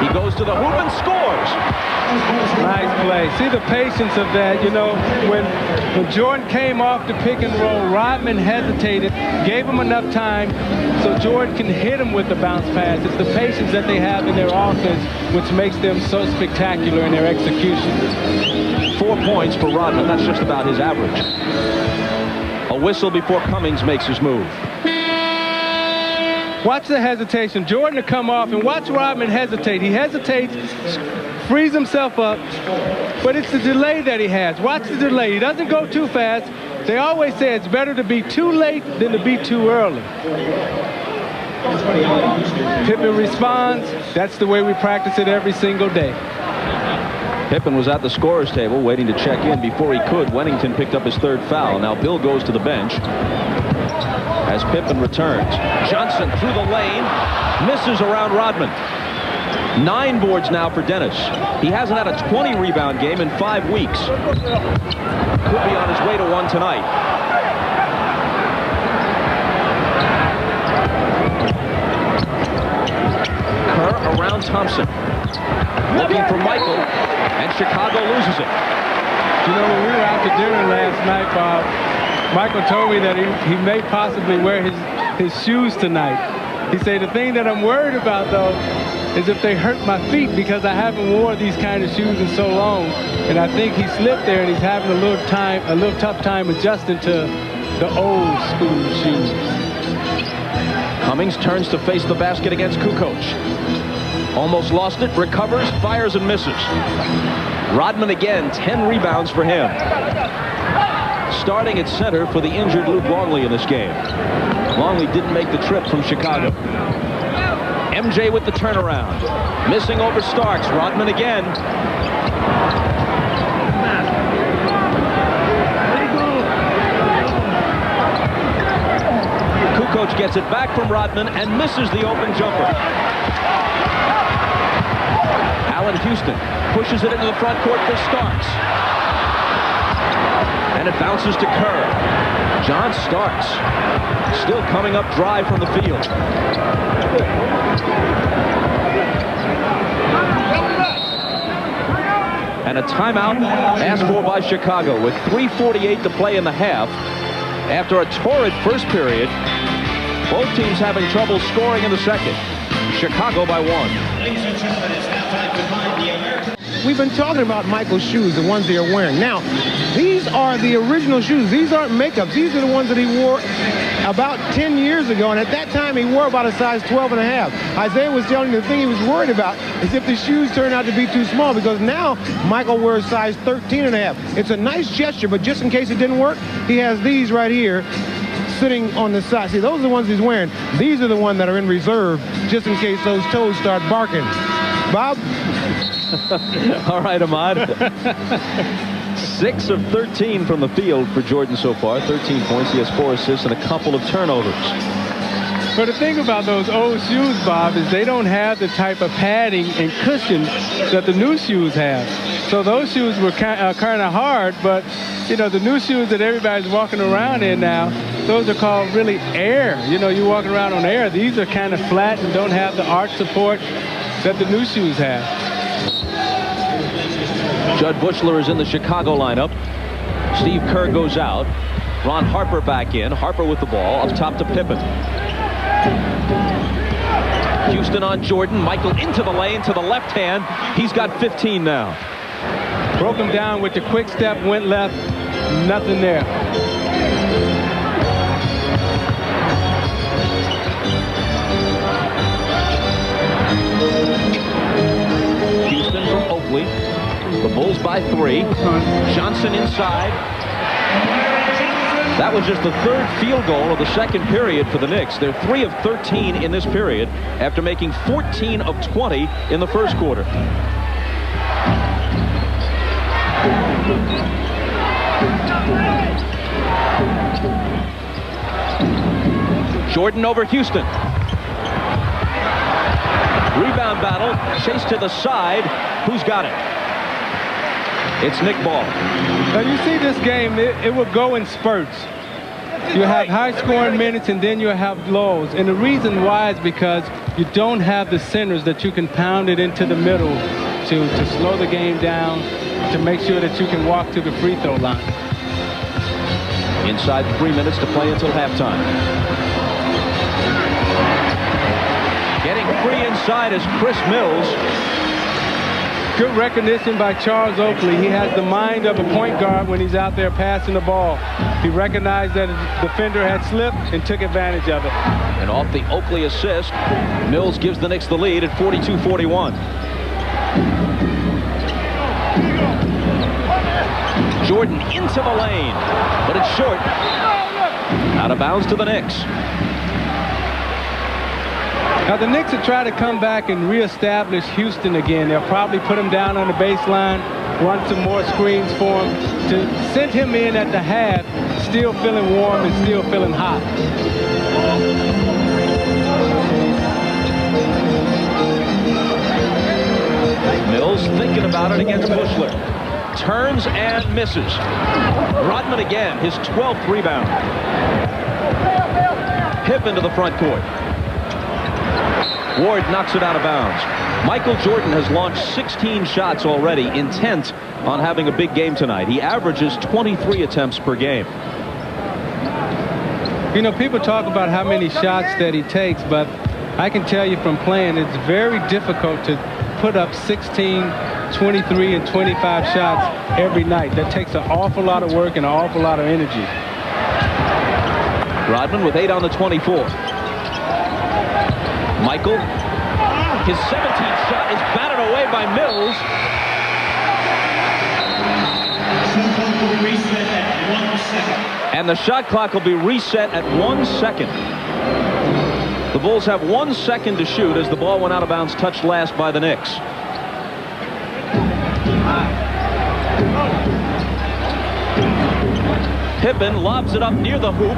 He goes to the hoop and scores. Nice play. See the patience of that. You know, when Jordan came off the pick and roll, Rodman hesitated, gave him enough time so Jordan can hit him with the bounce pass. It's the patience that they have in their offense which makes them so spectacular in their execution. 4 points for Rodman. That's just about his average. A whistle before Cummings makes his move. Watch the hesitation. Jordan to come off, and watch Rodman hesitate. He hesitates, frees himself up, but it's the delay that he has. Watch the delay. He doesn't go too fast. They always say it's better to be too late than to be too early. Pippen responds. That's the way we practice it every single day. Pippen was at the scorer's table waiting to check in. Before he could, Wennington picked up his 3rd foul. Now Bill goes to the bench as Pippen returns. Johnson through the lane, misses around Rodman. 9 boards now for Dennis. He hasn't had a 20 rebound game in 5 weeks. Could be on his way to one tonight. Kerr around Thompson. Looking for Michael, and Chicago loses it. You know, when we were out to dinner last night, Bob, Michael told me that he may possibly wear his shoes tonight. He said, the thing that I'm worried about, though, is if they hurt my feet, because I haven't worn these kind of shoes in so long. And I think he slipped there, and he's having a little tough time adjusting to the old school shoes. Cummings turns to face the basket against Kukoc. Almost lost it, recovers, fires, and misses. Rodman again, 10 rebounds for him. Starting at center for the injured Luke Longley in this game. Longley didn't make the trip from Chicago. MJ with the turnaround. Missing over Starks. Rodman again. Kukoc gets it back from Rodman and misses the open jumper. Allen Houston pushes it into the front court for Starks. And it bounces to Kerr. John Starks still coming up dry from the field. And a timeout asked for by Chicago with 3:48 to play in the half. After a torrid first period, both teams having trouble scoring in the second. Chicago by 1. Ladies and gentlemen, it's now time to find the American. we've been talking about Michael's shoes, the ones they are wearing. Now, these are the original shoes. These aren't makeups. These are the ones that he wore about 10 years ago, and at that time he wore about a size 12 and a half. Isaiah was telling me the thing he was worried about is if the shoes turn out to be too small, because now Michael wears size 13 and a half. It's a nice gesture, but just in case it didn't work, he has these right here sitting on the side. See, those are the ones he's wearing. These are the ones that are in reserve just in case those toes start barking. Bob? All right, Ahmad. 6 of 13 from the field for Jordan so far. 13 points. He has 4 assists and a couple of turnovers. But the thing about those old shoes, Bob, is they don't have the type of padding and cushion that the new shoes have. So those shoes were kind of hard, but, you know, the new shoes that everybody's walking around in now, those are called really air. You know, you're walking around on air. These are kind of flat and don't have the arch support that the new shoes have. Judd Bushler is in the Chicago lineup. Steve Kerr goes out. Ron Harper back in. Harper with the ball up top to Pippen. Houston on Jordan. Michael into the lane to the left hand. He's got 15 now. Broke him down with the quick step, went left. Nothing there. Houston from Oakley. The Bulls by 3. Johnson inside. That was just the 3rd field goal of the 2nd period for the Knicks. They're 3 of 13 in this period after making 14 of 20 in the first quarter. Jordan over Houston. Rebound battle. Chase to the side. Who's got it? It's Nick Ball. Now you see this game, it will go in spurts. You have high-scoring minutes and then you have lows. And the reason why is because you don't have the centers that you can pound it into the middle to slow the game down, to make sure that you can walk to the free throw line. Inside 3 minutes to play until halftime. Getting free inside is Chris Mills. Good recognition by Charles Oakley. He has the mind of a point guard when he's out there passing the ball. He recognized that his defender had slipped and took advantage of it. And off the Oakley assist, Mills gives the Knicks the lead at 42-41. Jordan into the lane, but it's short. Out of bounds to the Knicks. Now the Knicks will try to come back and reestablish Houston again. They'll probably put him down on the baseline, run some more screens for him to send him in at the half, still feeling warm and still feeling hot. Mills thinking about it against Bushler. Turns and misses. Rodman again, his 12th rebound. Pippen to the front court. Ward knocks it out of bounds. Michael Jordan has launched 16 shots already, intent on having a big game tonight. He averages 23 attempts per game. You know, people talk about how many shots that he takes, but I can tell you from playing, it's very difficult to put up 16, 23, and 25 shots every night. That takes an awful lot of work and an awful lot of energy. Rodman with 8 on the 24. Michael, his 17th shot is batted away by Mills. And the shot clock will be reset at 1 second. The Bulls have 1 second to shoot as the ball went out of bounds, touched last by the Knicks. Pippen lobs it up near the hoop.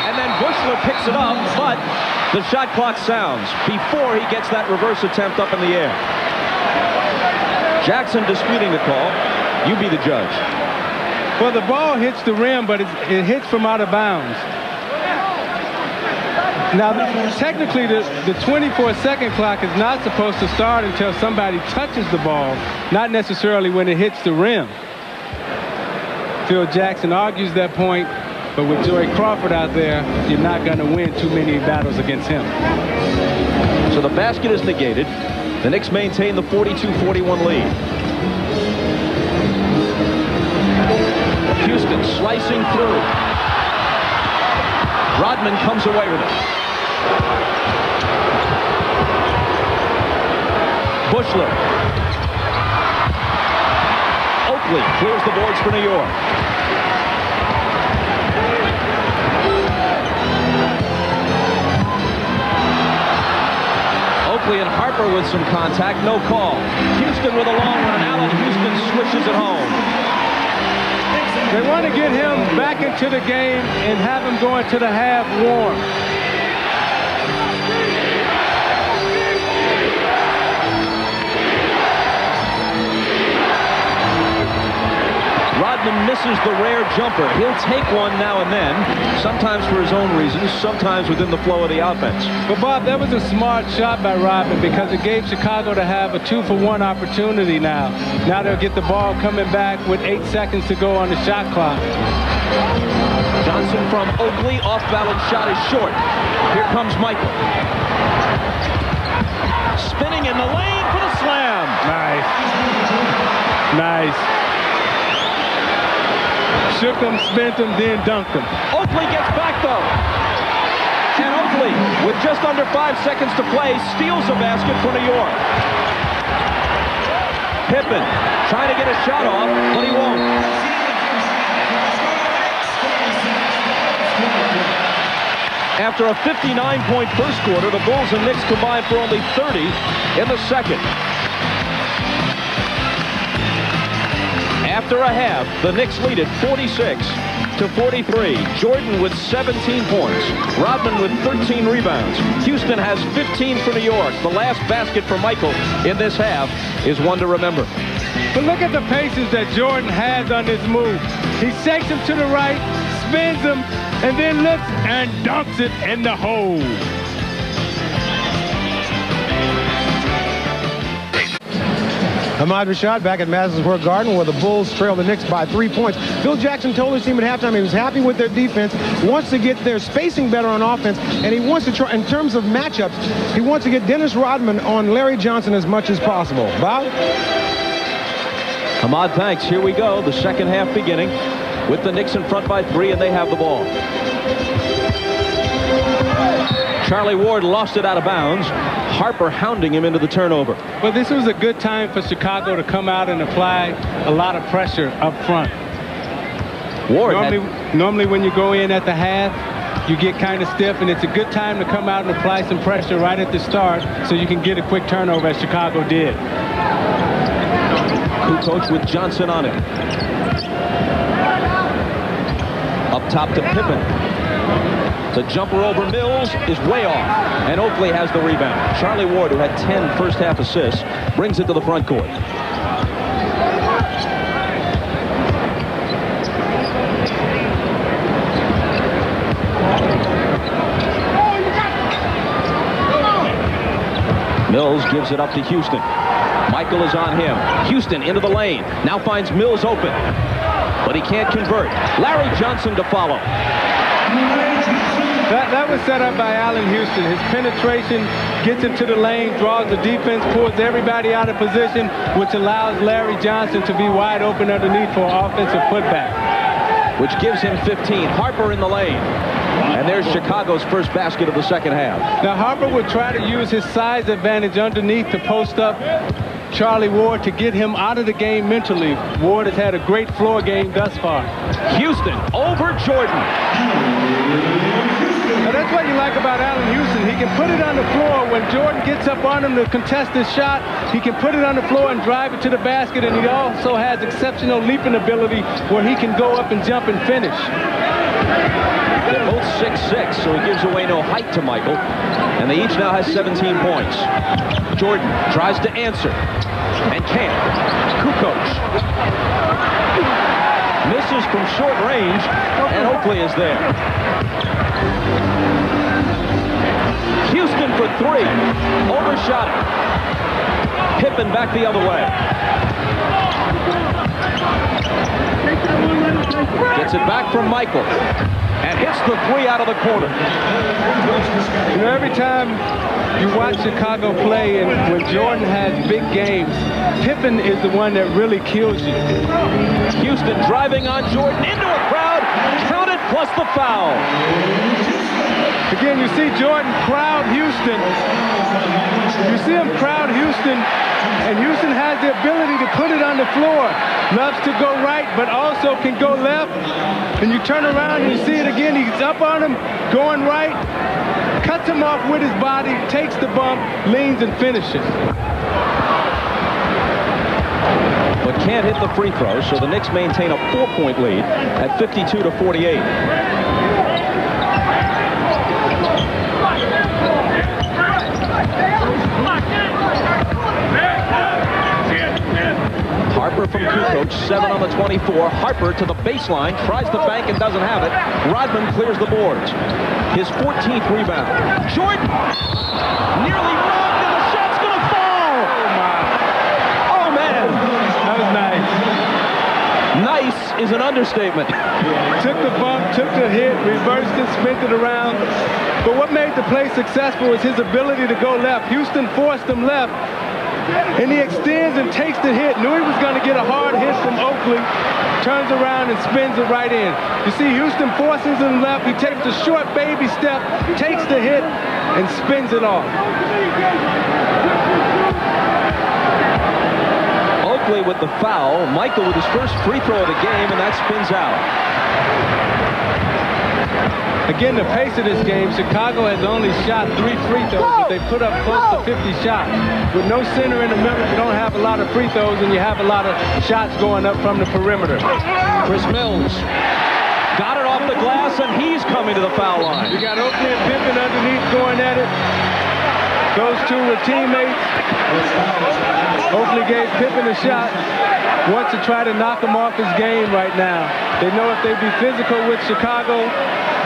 And then Bushler picks it up, but the shot clock sounds before he gets that reverse attempt up in the air. Jackson disputing the call. You be the judge. Well, the ball hits the rim, but it hits from out of bounds. Now, technically, the 24-second clock is not supposed to start until somebody touches the ball, not necessarily when it hits the rim. Phil Jackson argues that point, but with Joey Crawford out there, you're not going to win too many battles against him. So the basket is negated. The Knicks maintain the 42-41 lead. Houston slicing through. Rodman comes away with it. Bushler. Oakley clears the boards for New York. Oakley and Harper with some contact, no call. Houston with a long one, and Allen Houston swishes it home. They want to get him back into the game and have him go into the half warm. Rodman misses the rare jumper. He'll take one now and then, sometimes for his own reasons, sometimes within the flow of the offense. But Bob, that was a smart shot by Rodman because it gave Chicago to have a 2-for-1 opportunity now. Now they'll get the ball coming back with 8 seconds to go on the shot clock. Johnson from Oakley, off-balance shot is short. Here comes Michael. Spinning in the lane for the slam. Nice. Nice. Shook him, spent him, then dunked him. Oakley gets back, though. And Oakley, with just under 5 seconds to play, steals a basket for New York. Pippen trying to get a shot off, but he won't. After a 59-point first quarter, the Bulls and Knicks combined for only 30 in the second. After a half, the Knicks lead it 46-43. Jordan with 17 points. Rodman with 13 rebounds. Houston has 15 for New York. The last basket for Michael in this half is one to remember. But look at the paces that Jordan has on this move. He shakes him to the right, spins him, and then looks and dunks it in the hole. Ahmad Rashad back at Madison Square Garden where the Bulls trail the Knicks by 3 points. Phil Jackson told his team at halftime he was happy with their defense, wants to get their spacing better on offense, and he wants to try, in terms of matchups, he wants to get Dennis Rodman on Larry Johnson as much as possible. Bob? Ahmad, thanks. Here we go. The second half beginning with the Knicks in front by 3, and they have the ball. Charlie Ward lost it out of bounds. Harper hounding him into the turnover. Well, this was a good time for Chicago to come out and apply a lot of pressure up front. Ward normally when you go in at the half, you get kind of stiff, and it's a good time to come out and apply some pressure right at the start so you can get a quick turnover as Chicago did. Kukoc with Johnson on it. Up top to Pippen. The jumper over Mills is way off, and Oakley has the rebound. Charlie Ward, who had 10 first-half assists, brings it to the front court. Mills gives it up to Houston. Michael is on him. Houston into the lane. Now finds Mills open, but he can't convert. Larry Johnson to follow. That was set up by Allen Houston. His penetration gets into the lane, draws the defense, pulls everybody out of position, which allows Larry Johnson to be wide open underneath for an offensive putback. Which gives him 15. Harper in the lane. And there's Chicago's first basket of the second half. Now Harper would try to use his size advantage underneath to post up Charlie Ward to get him out of the game mentally. Ward has had a great floor game thus far. Houston over Jordan. Now that's what you like about Allen Houston. He can put it on the floor. When Jordan gets up on him to contest his shot, he can put it on the floor and drive it to the basket, and he also has exceptional leaping ability where he can go up and jump and finish. They're both 6'6", so he gives away no height to Michael, and they each now have 17 points. Jordan tries to answer, and can't. Kukoc misses from short range, and Oakley is there. Houston for 3. Overshot it. Pippen back the other way. Gets it back from Michael. And hits the 3 out of the corner. You know, every time You watch Chicago play, and when Jordan has big games, Pippen is the one that really kills you. Houston driving on Jordan into a crowd. Counted plus the foul. Again, you see Jordan crowd Houston. You see him crowd Houston, and Houston has the ability to put it on the floor. Loves to go right, but also can go left. And you turn around and you see it again. He's up on him, going right, cuts him off with his body, takes the bump, leans and finishes. But can't hit the free throw, so the Knicks maintain a 4-point lead at 52-48. Harper from Kukoc, 7 on the 24. Harper to the baseline, tries the bank and doesn't have it. Rodman clears the boards. His 14th rebound. Jordan nearly robbed, and the shot's going to fall. Oh, my. Oh, man. That was nice. Nice is an understatement. Took the bump, took the hit, reversed it, spent it around. But what made the play successful was his ability to go left. Houston forced him left. And he extends and takes the hit. Knew he was going to get a hard hit from Oakley. Turns around and spins it right in. You see, Houston forces him left. He takes the short baby step, takes the hit, and spins it off. Oakley with the foul. Michael with his first free throw of the game, and that spins out. Again, the pace of this game, Chicago has only shot 3 free throws, but they put up close to 50 shots. With no center in the middle, you don't have a lot of free throws, and you have a lot of shots going up from the perimeter. Chris Mills got it off the glass, and he's coming to the foul line. You got Oakley and Pippen underneath going at it. Those two were teammates. Oakley gave Pippen a shot. Wants to try to knock him off his game right now. They know if they be physical with Chicago,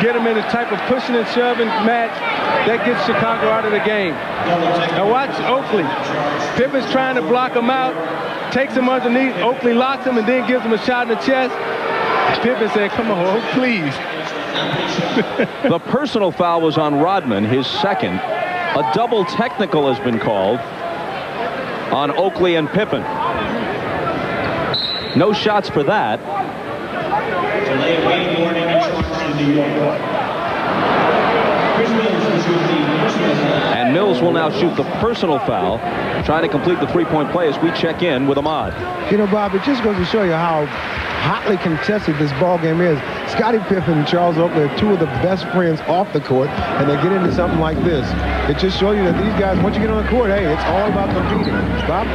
get him in a type of pushing and shoving match, that gets Chicago out of the game. Now watch Oakley. Pippen's trying to block him out, takes him underneath. Oakley locks him and then gives him a shot in the chest. Pippen said, come on, please. The personal foul was on Rodman, his second. A double technical has been called on Oakley and Pippen. No shots for that. And Mills will now shoot the personal foul, trying to complete the three-point play as we check in with Ahmad. You know, Bob, it just goes to show you how hotly contested this ball game is. Scottie Pippen and Charles Oakley are two of the best friends off the court, and they get into something like this. It just shows you that these guys, once you get on the court, hey, it's all about competing. Bob?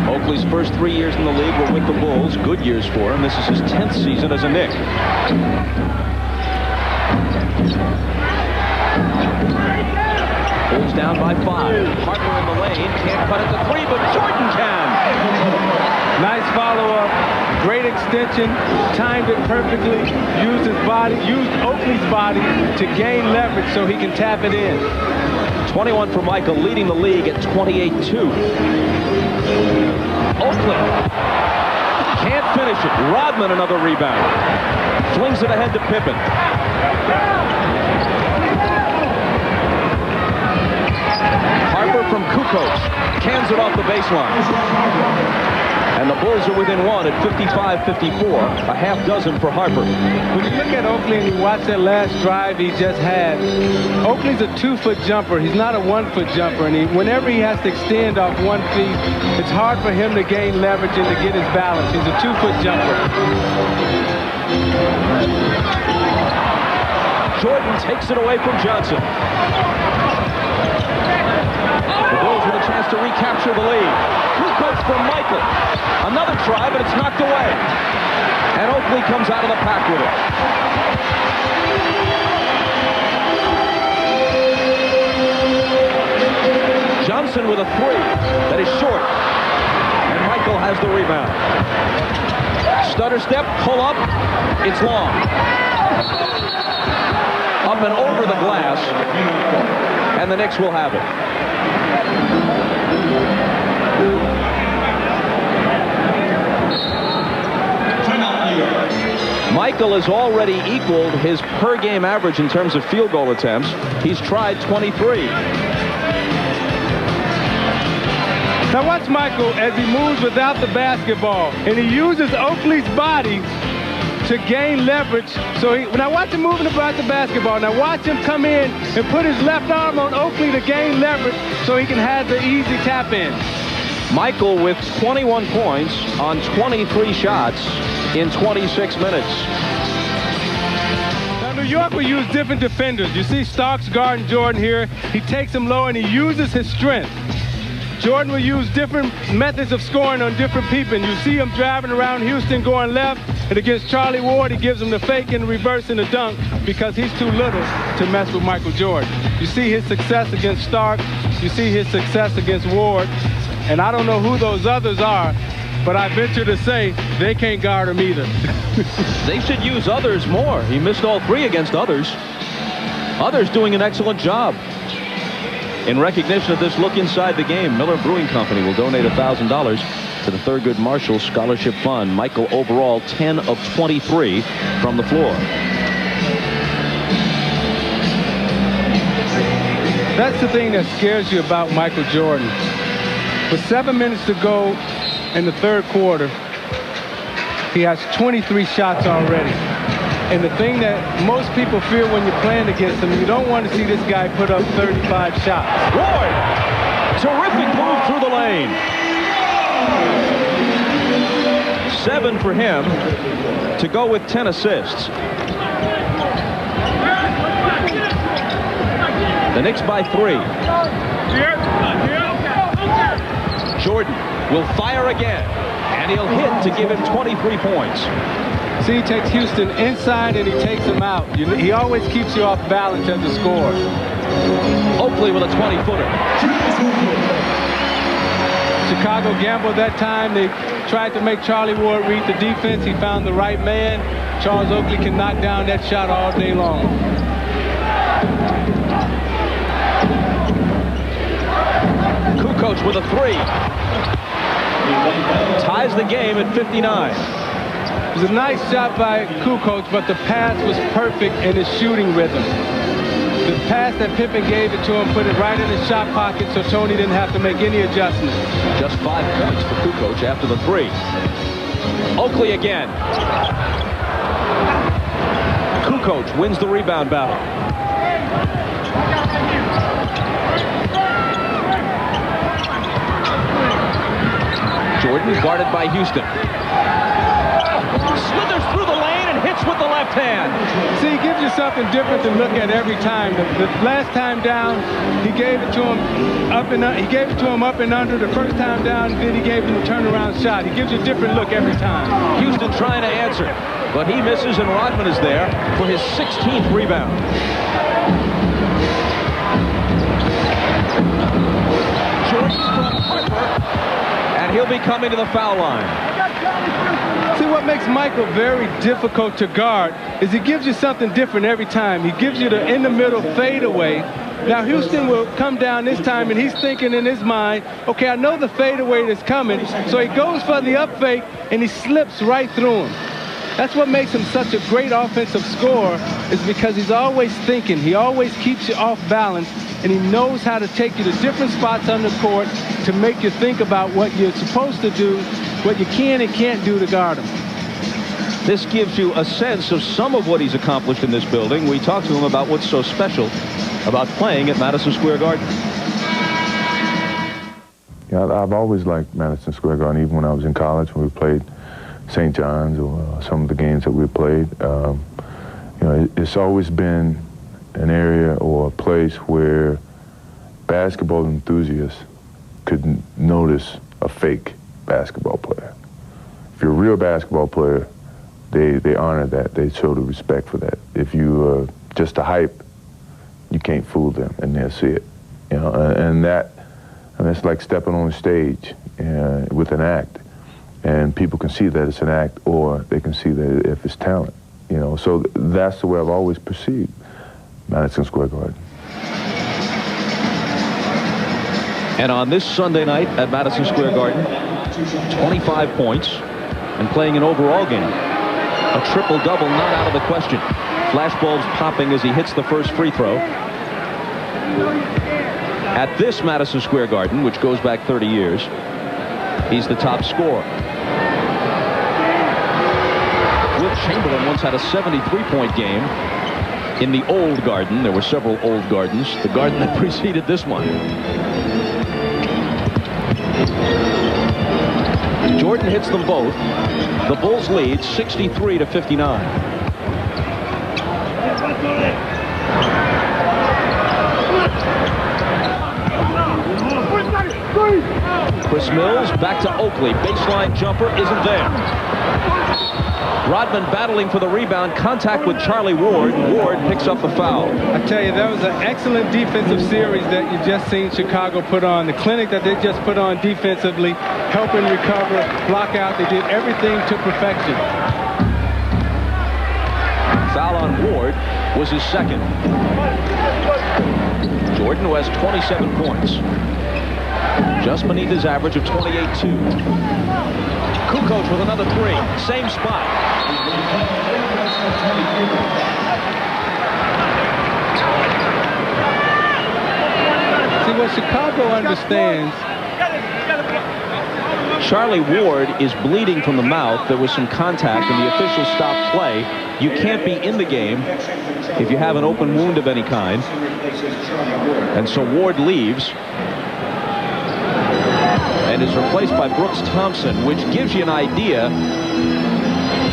Oakley's first 3 years in the league were with the Bulls. Good years for him. This is his 10th season as a Knick. Bulls down by 5. Harper in the lane. Can't cut it to 3, but Jordan can. Nice follow-up. Great extension. Timed it perfectly. Used his body, used Oakley's body to gain leverage so he can tap it in. 21 for Michael, leading the league at 28-2. Oakley can't finish it. Rodman another rebound. Flings it ahead to Pippen. Harper from Kukoc cans it off the baseline. And the Bulls are within one at 55-54, a half dozen for Harper. When you look at Oakley and you watch that last drive he just had, Oakley's a 2-foot jumper. He's not a 1-foot jumper. And whenever he has to extend off 1 feet, it's hard for him to gain leverage and to get his balance. He's a 2-foot jumper. Jordan takes it away from Johnson. The Bulls with a chance to recapture the lead. Kukoc from Michael. Another try, but it's knocked away. And Oakley comes out of the pack with it. Johnson with a 3 that is short. And Michael has the rebound. Stutter step, pull up. It's long. Up and over the glass. And the Knicks will have it. Michael has already equaled his per-game average in terms of field goal attempts. He's tried 23. Now watch Michael as he moves without the basketball, and he uses Oakley's body to gain leverage. So now watch him moving about the basketball. Now watch him come in and put his left arm on Oakley to gain leverage so he can have the easy tap in. Michael with 21 points on 23 shots in 26 minutes. Now New York will use different defenders. You see Starks guarding Jordan here. He takes him low and he uses his strength. Jordan will use different methods of scoring on different people. And you see him driving around Houston going left. And against Charlie Ward, he gives him the fake and the reverse and the dunk because he's too little to mess with Michael Jordan. You see his success against Stark. You see his success against Ward. And I don't know who those others are, but I venture to say they can't guard him either. They should use others more. He missed all three against others. Others doing an excellent job. In recognition of this look inside the game, Miller Brewing Company will donate $1,000 to the Thurgood Marshall Scholarship Fund. Michael overall 10 of 23 from the floor. That's the thing that scares you about Michael Jordan. With 7 minutes to go in the third quarter, he has 23 shots already. And the thing that most people fear when you're playing against him, you don't want to see this guy put up 35 shots. Ward, terrific move through the lane. 7 for him to go with 10 assists. The Knicks by 3. Jordan will fire again, and he'll hit to give him 23 points. See, he takes Houston inside and he takes him out. He always keeps you off balance as a scorer. Oakley with a 20-footer. Chicago gambled that time. They tried to make Charlie Ward read the defense. He found the right man. Charles Oakley can knock down that shot all day long. Kukoc with a 3. Ties the game at 59. It was a nice shot by Kukoc, but the pass was perfect in his shooting rhythm. The pass that Pippen gave it to him, put it right in his shot pocket so Tony didn't have to make any adjustments. Just 5 points for Kukoc after the 3. Oakley again. Kukoc wins the rebound battle. Jordan guarded by Houston. Slithers through the lane and hits with the left hand. See, he gives you something different to look at every time. The last time down, he gave it to him up and under. The first time down, then he gave him a turnaround shot. He gives you a different look every time. Houston trying to answer, but he misses, and Rodman is there for his 16th rebound. Jordan from Harper, and he'll be coming to the foul line. See, what makes Michael very difficult to guard is he gives you something different every time. He gives you the in-the-middle fadeaway. Now, Houston will come down this time, and he's thinking in his mind, okay, I know the fadeaway is coming, so he goes for the up fake, and he slips right through him. That's what makes him such a great offensive scorer, is because he's always thinking. He always keeps you off balance, and he knows how to take you to different spots on the court to make you think about what you're supposed to do, what you can and can't do to guard him. This gives you a sense of some of what he's accomplished in this building. We talked to him about what's so special about playing at Madison Square Garden. Yeah, I've always liked Madison Square Garden, even when I was in college, when we played St. John's or some of the games that we played. You know, it's always been an area or a place where basketball enthusiasts could notice a fake basketball player. If you're a real basketball player, they honor that. They show the respect for that. If you just a hype, you can't fool them, and they'll see it. You know, and it's like stepping on a stage with an act, and people can see that it's an act, or they can see that if it's talent. You know, so that's the way I've always perceived Madison Square Garden. And on this Sunday night at Madison Square Garden, 25 points and playing an overall game. A triple-double not out of the question. Flashbulbs popping as he hits the first free throw. At this Madison Square Garden, which goes back 30 years, he's the top scorer. Will Chamberlain once had a 73-point game in the old Garden. There were several old Gardens. The Garden that preceded this one. Jordan hits them both. The Bulls lead 63-59. Chris Mills back to Oakley. Baseline jumper isn't there. Rodman battling for the rebound. Contact with Charlie Ward. Ward picks up the foul. I tell you, that was an excellent defensive series that you just seen Chicago put on. The clinic that they just put on defensively, helping recover, block out. They did everything to perfection. Foul on Ward was his second. Jordan, who has 27 points. Just beneath his average of 28-2. Kukoc with another three. Same spot. See, what Chicago understands. Charlie Ward is bleeding from the mouth. There was some contact and the official stopped play. You can't be in the game if you have an open wound of any kind. And so Ward leaves and is replaced by Brooks Thompson, which gives you an idea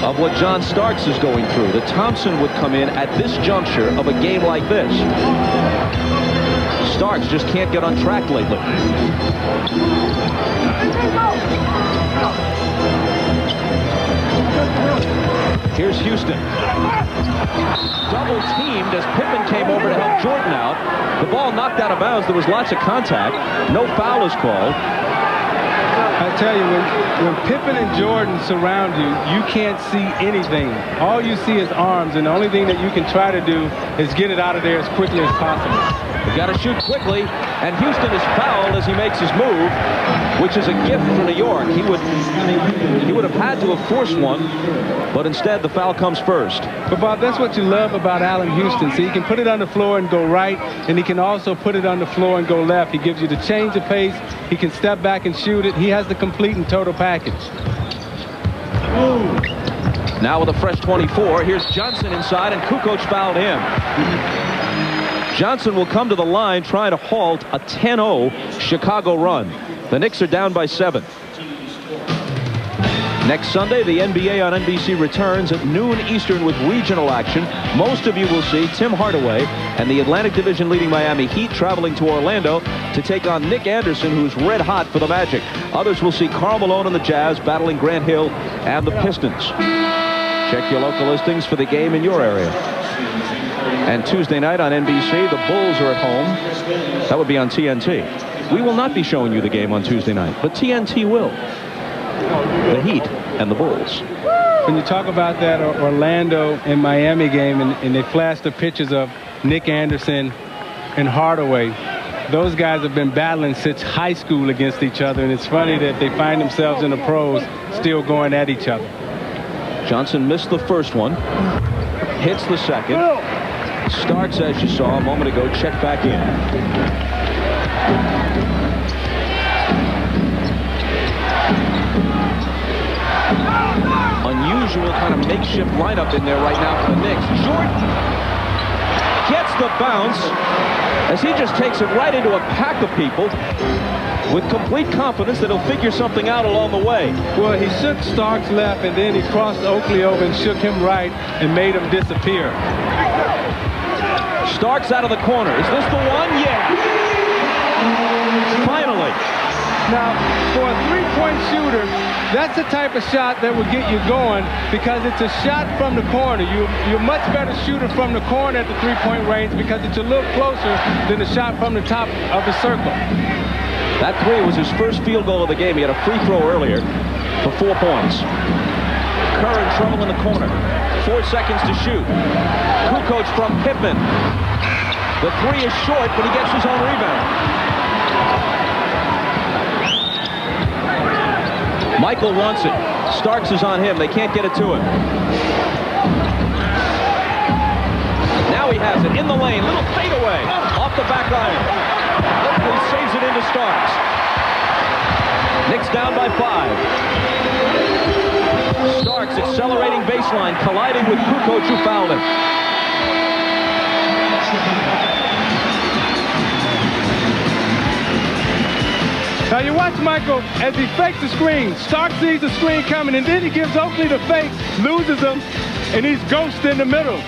of what John Starks is going through. That Thompson would come in at this juncture of a game like this. Starks just can't get on track lately. Here's Houston. Double teamed as Pippen came over to help Jordan out. The ball knocked out of bounds. There was lots of contact. No foul is called. I tell you, when Pippen and Jordan surround you, you can't see anything. All you see is arms, and the only thing that you can try to do is get it out of there as quickly as possible. They've got to shoot quickly, and Houston is fouled as he makes his move, which is a gift for New York. He would have had to have forced one, but instead the foul comes first. But Bob, that's what you love about Allen Houston. See, he can put it on the floor and go right, and he can also put it on the floor and go left. He gives you the change of pace. He can step back and shoot it. He has the complete and total package. Now with a fresh 24, here's Johnson inside, and Kukoc fouled him. Johnson will come to the line trying to halt a 10-0 Chicago run. The Knicks are down by 7. Next Sunday, the NBA on NBC returns at noon Eastern with regional action. Most of you will see Tim Hardaway and the Atlantic Division leading Miami Heat traveling to Orlando to take on Nick Anderson, who's red hot for the Magic. Others will see Karl Malone and the Jazz battling Grant Hill and the Pistons. Check your local listings for the game in your area. And Tuesday night on NBC, the Bulls are at home. That would be on TNT. We will not be showing you the game on Tuesday night, but TNT will. The Heat and the Bulls. When you talk about that Orlando and Miami game, and they flash the pictures of Nick Anderson and Hardaway, those guys have been battling since high school against each other, and it's funny that they find themselves in the pros still going at each other. Johnson missed the first one, hits the second. Starks, as you saw a moment ago, checked back in. Unusual kind of makeshift lineup in there right now for the Knicks. Jordan gets the bounce as he just takes it right into a pack of people with complete confidence that he'll figure something out along the way. Well, he shook Starks left, and then he crossed Oakley over and shook him right and made him disappear. Starks out of the corner. Is this the one? Yeah. Finally. Now, for a three-point shooter, that's the type of shot that will get you going because it's a shot from the corner. You're much better shooter from the corner at the three-point range because it's a little closer than the shot from the top of the circle. That three was his first field goal of the game. He had a free throw earlier for 4 points. Kerr in trouble in the corner. 4 seconds to shoot. Kukoc from Pippen. The three is short, but he gets his own rebound. Michael wants it. Starks is on him. They can't get it to him. Now he has it in the lane. Little fadeaway off the back iron. Oakley saves it into Starks. Knicks down by 5. Starks accelerating baseline, colliding with Kukoc, who fouled him. Now you watch Michael as he fakes the screen. Starks sees the screen coming, and then he gives Oakley the fake, loses him, and he's ghosted in the middle.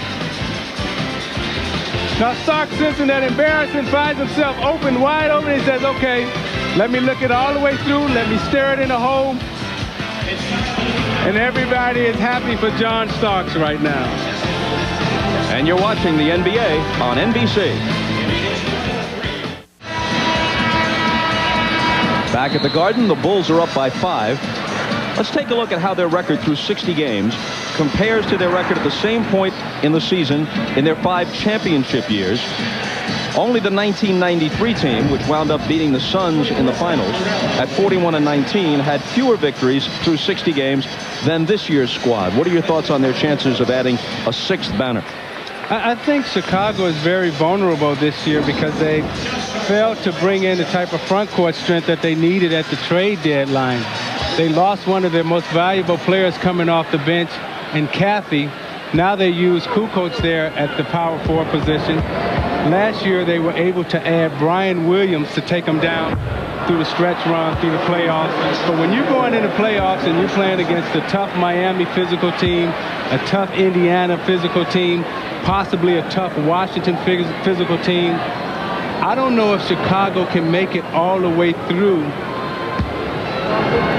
Now Starks, sensing that embarrassment, finds himself open, wide open. He says, okay, let me look it all the way through. Let me stare it in the hole. And everybody is happy for John Starks right now. And you're watching the NBA on NBC. Back at the Garden, the Bulls are up by 5. Let's take a look at how their record through 60 games compares to their record at the same point in the season in their 5 championship years. Only the 1993 team, which wound up beating the Suns in the finals at 41-19, had fewer victories through 60 games than this year's squad. What are your thoughts on their chances of adding a 6th banner? I think Chicago is very vulnerable this year because they failed to bring in the type of front court strength that they needed at the trade deadline. They lost one of their most valuable players coming off the bench in Kathy. Now they use Kukoc there at the power forward position. Last year they were able to add Brian Williams to take them down through the stretch run, through the playoffs. But when you're going into playoffs and you're playing against a tough Miami physical team, a tough Indiana physical team, possibly a tough Washington physical team, I don't know if Chicago can make it all the way through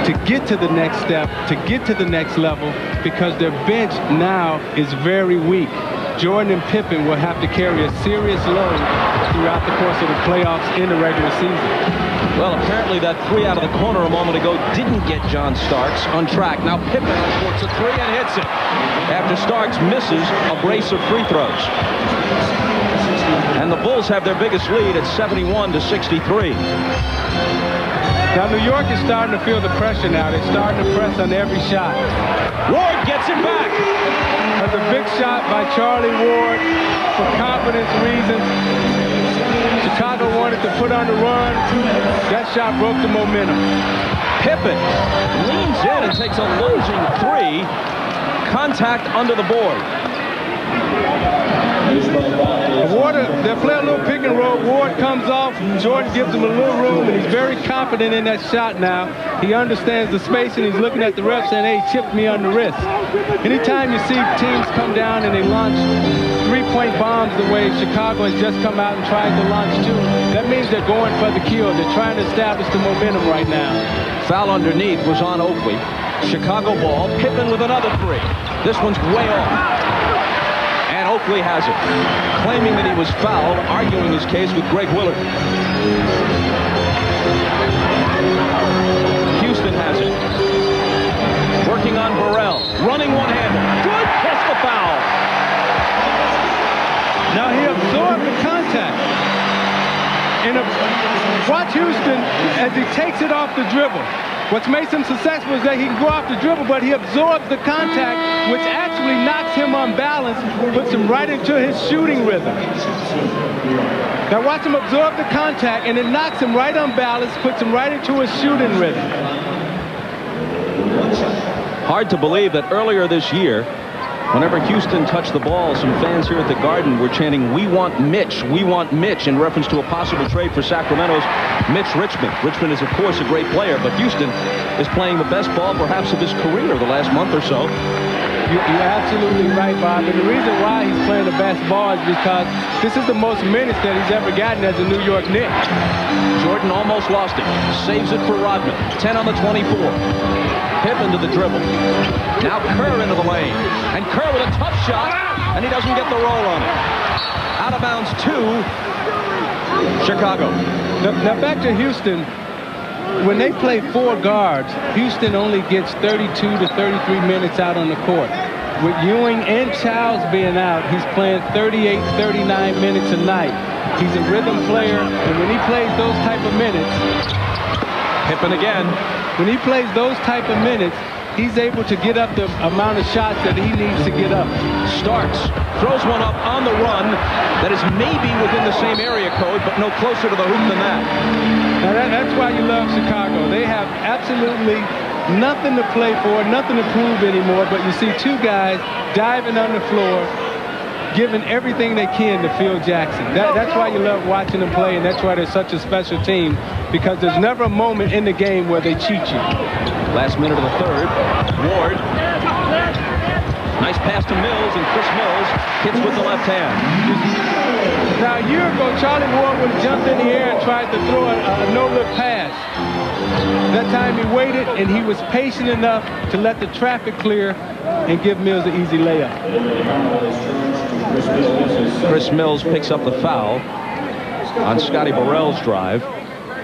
to get to the next step, to get to the next level, because their bench now is very weak. Jordan and Pippen will have to carry a serious load throughout the course of the playoffs in the regular season. Well, apparently that 3 out of the corner a moment ago didn't get John Starks on track. Now Pippen uncorks a 3 and hits it after Starks misses a brace of free throws. And the Bulls have their biggest lead at 71-63. Now New York is starting to feel the pressure now. They're starting to press on every shot. Ward gets it back. That's a big shot by Charlie Ward for confidence reasons. Chicago wanted to put on the run. That shot broke the momentum. Pippen leans in and takes a losing 3. Contact under the board. They'll play a little pick and roll. Ward comes off. Jordan gives him a little room, and he's very confident in that shot now. He understands the space, and he's looking at the ref saying, hey, he chipped me on the wrist. Anytime you see teams come down and they launch 3-point bombs the way Chicago has just come out and tried to launch 2, that means they're going for the kill. They're trying to establish the momentum right now. Foul underneath was on Oakley. Chicago ball. Pippen with another 3. This one's way off. And Oakley has it, claiming that he was fouled, arguing his case with Greg Willard. Houston has it. Working on Burrell, running one-handed. Good, plus the foul. Now he absorbed the contact. And watch Houston as he takes it off the dribble. What makes him successful is that he can go off the dribble, but he absorbs the contact, which actually knocks him on balance, puts him right into his shooting rhythm. Now watch him absorb the contact, and it knocks him right on balance, puts him right into his shooting rhythm. Hard to believe that earlier this year, whenever Houston touched the ball, some fans here at the Garden were chanting, "We want Mitch, we want Mitch," in reference to a possible trade for Sacramento's Mitch Richmond. Richmond is, of course, a great player, but Houston is playing the best ball, perhaps, of his career the last month or so. You're absolutely right, Bob. And the reason why he's playing the best ball is because this is the most minutes that he's ever gotten as a New York Knick. Jordan almost lost it. Saves it for Rodman. 10 on the 24. Pippen to the dribble. Now Kerr into the lane. And Kerr with a tough shot, and he doesn't get the roll on it. Out of bounds 2, Chicago. Now back to Houston. When they play 4 guards, Houston only gets 32 to 33 minutes out on the court. With Ewing and Childs being out, he's playing 38, 39 minutes a night. He's a rhythm player, and when he plays those type of minutes, Pippen again. when he plays those type of minutes, he's able to get up the amount of shots that he needs to get up. Starks throws one up on the run that is maybe within the same area code, but no closer to the hoop than that. Now that's why you love Chicago. They have absolutely nothing to play for, nothing to prove anymore, but you see two guys diving on the floor, giving everything they can to Phil Jackson. That's why you love watching them play, and that's why they're such a special team, because there's never a moment in the game where they cheat you. Last minute of the third, Ward. Nice pass to Mills, and Chris Mills hits with the left hand. Now, a year ago, Charlie Ward would have jumped in the air and tried to throw a no-look pass. That time he waited, and he was patient enough to let the traffic clear and give Mills an easy layup. Chris Mills picks up the foul on Scotty Burrell's drive.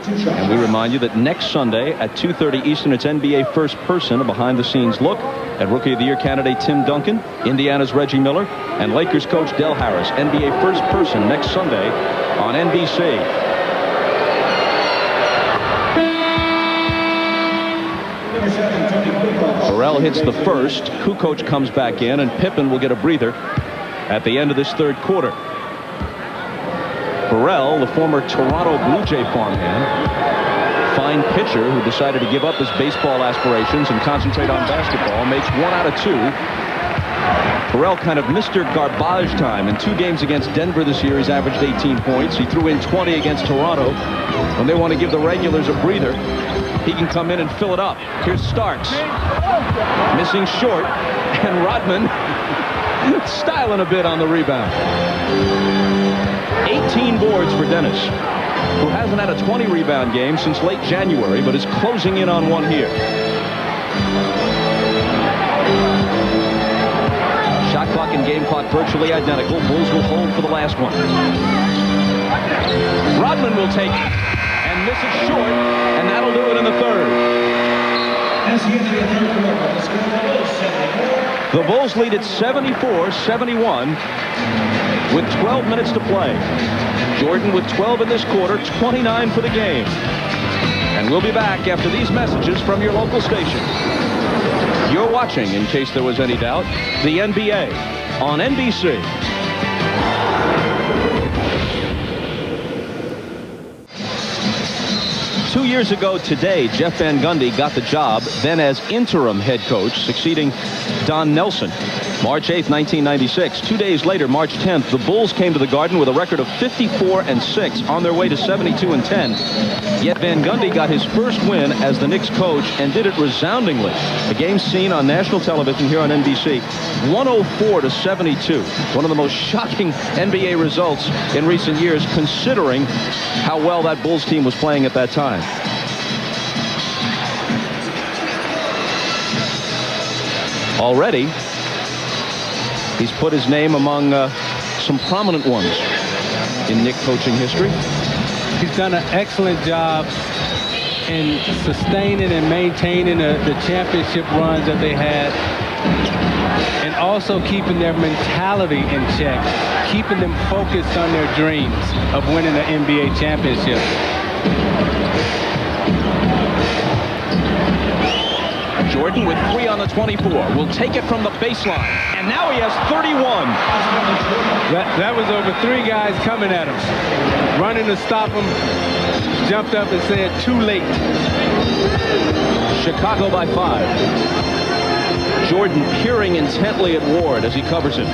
And we remind you that next Sunday at 2:30 Eastern, it's NBA First Person, a behind-the-scenes look at Rookie of the Year candidate Tim Duncan, Indiana's Reggie Miller, and Lakers coach Del Harris. NBA First Person next Sunday on NBC. Burrell hits the first. Kukoc comes back in, and Pippen will get a breather at the end of this third quarter. Burrell, the former Toronto Blue Jay farmhand, fine pitcher who decided to give up his baseball aspirations and concentrate on basketball, makes 1 out of 2. Burrell kind of Mr. Garbage time. In 2 games against Denver this year, he's averaged 18 points. He threw in 20 against Toronto. When they want to give the regulars a breather, he can come in and fill it up. Here's Starks. Missing short, and Rodman styling a bit on the rebound. 18 boards for Dennis, who hasn't had a 20-rebound game since late January, but is closing in on one here. Shot clock and game clock virtually identical. Bulls will hold for the last one. Rodman will take it and miss it short, and that'll do it in the third. The Bulls lead at 74-71 with 12 minutes to play. Jordan with 12 in this quarter, 29 for the game. And we'll be back after these messages from your local station. You're watching, in case there was any doubt, the NBA on NBC. Two years ago today, Jeff Van Gundy got the job, then as interim head coach, succeeding Don Nelson. March 8th, 1996. 2 days later, March 10th, the Bulls came to the Garden with a record of 54-6 on their way to 72-10. Yet Van Gundy got his first win as the Knicks coach and did it resoundingly. The game seen on national television here on NBC, 104-72. One of the most shocking NBA results in recent years, considering how well that Bulls team was playing at that time. Already, he's put his name among some prominent ones in Knicks coaching history. He's done an excellent job in sustaining and maintaining the championship runs that they had, and also keeping their mentality in check, keeping them focused on their dreams of winning the NBA championship. Jordan with 3 on the 24 will take it from the baseline, and now he has 31. That was over 3 guys coming at him, running to stop him. Jumped up and said, "Too late." Chicago by 5. Jordan peering intently at Ward as he covers him.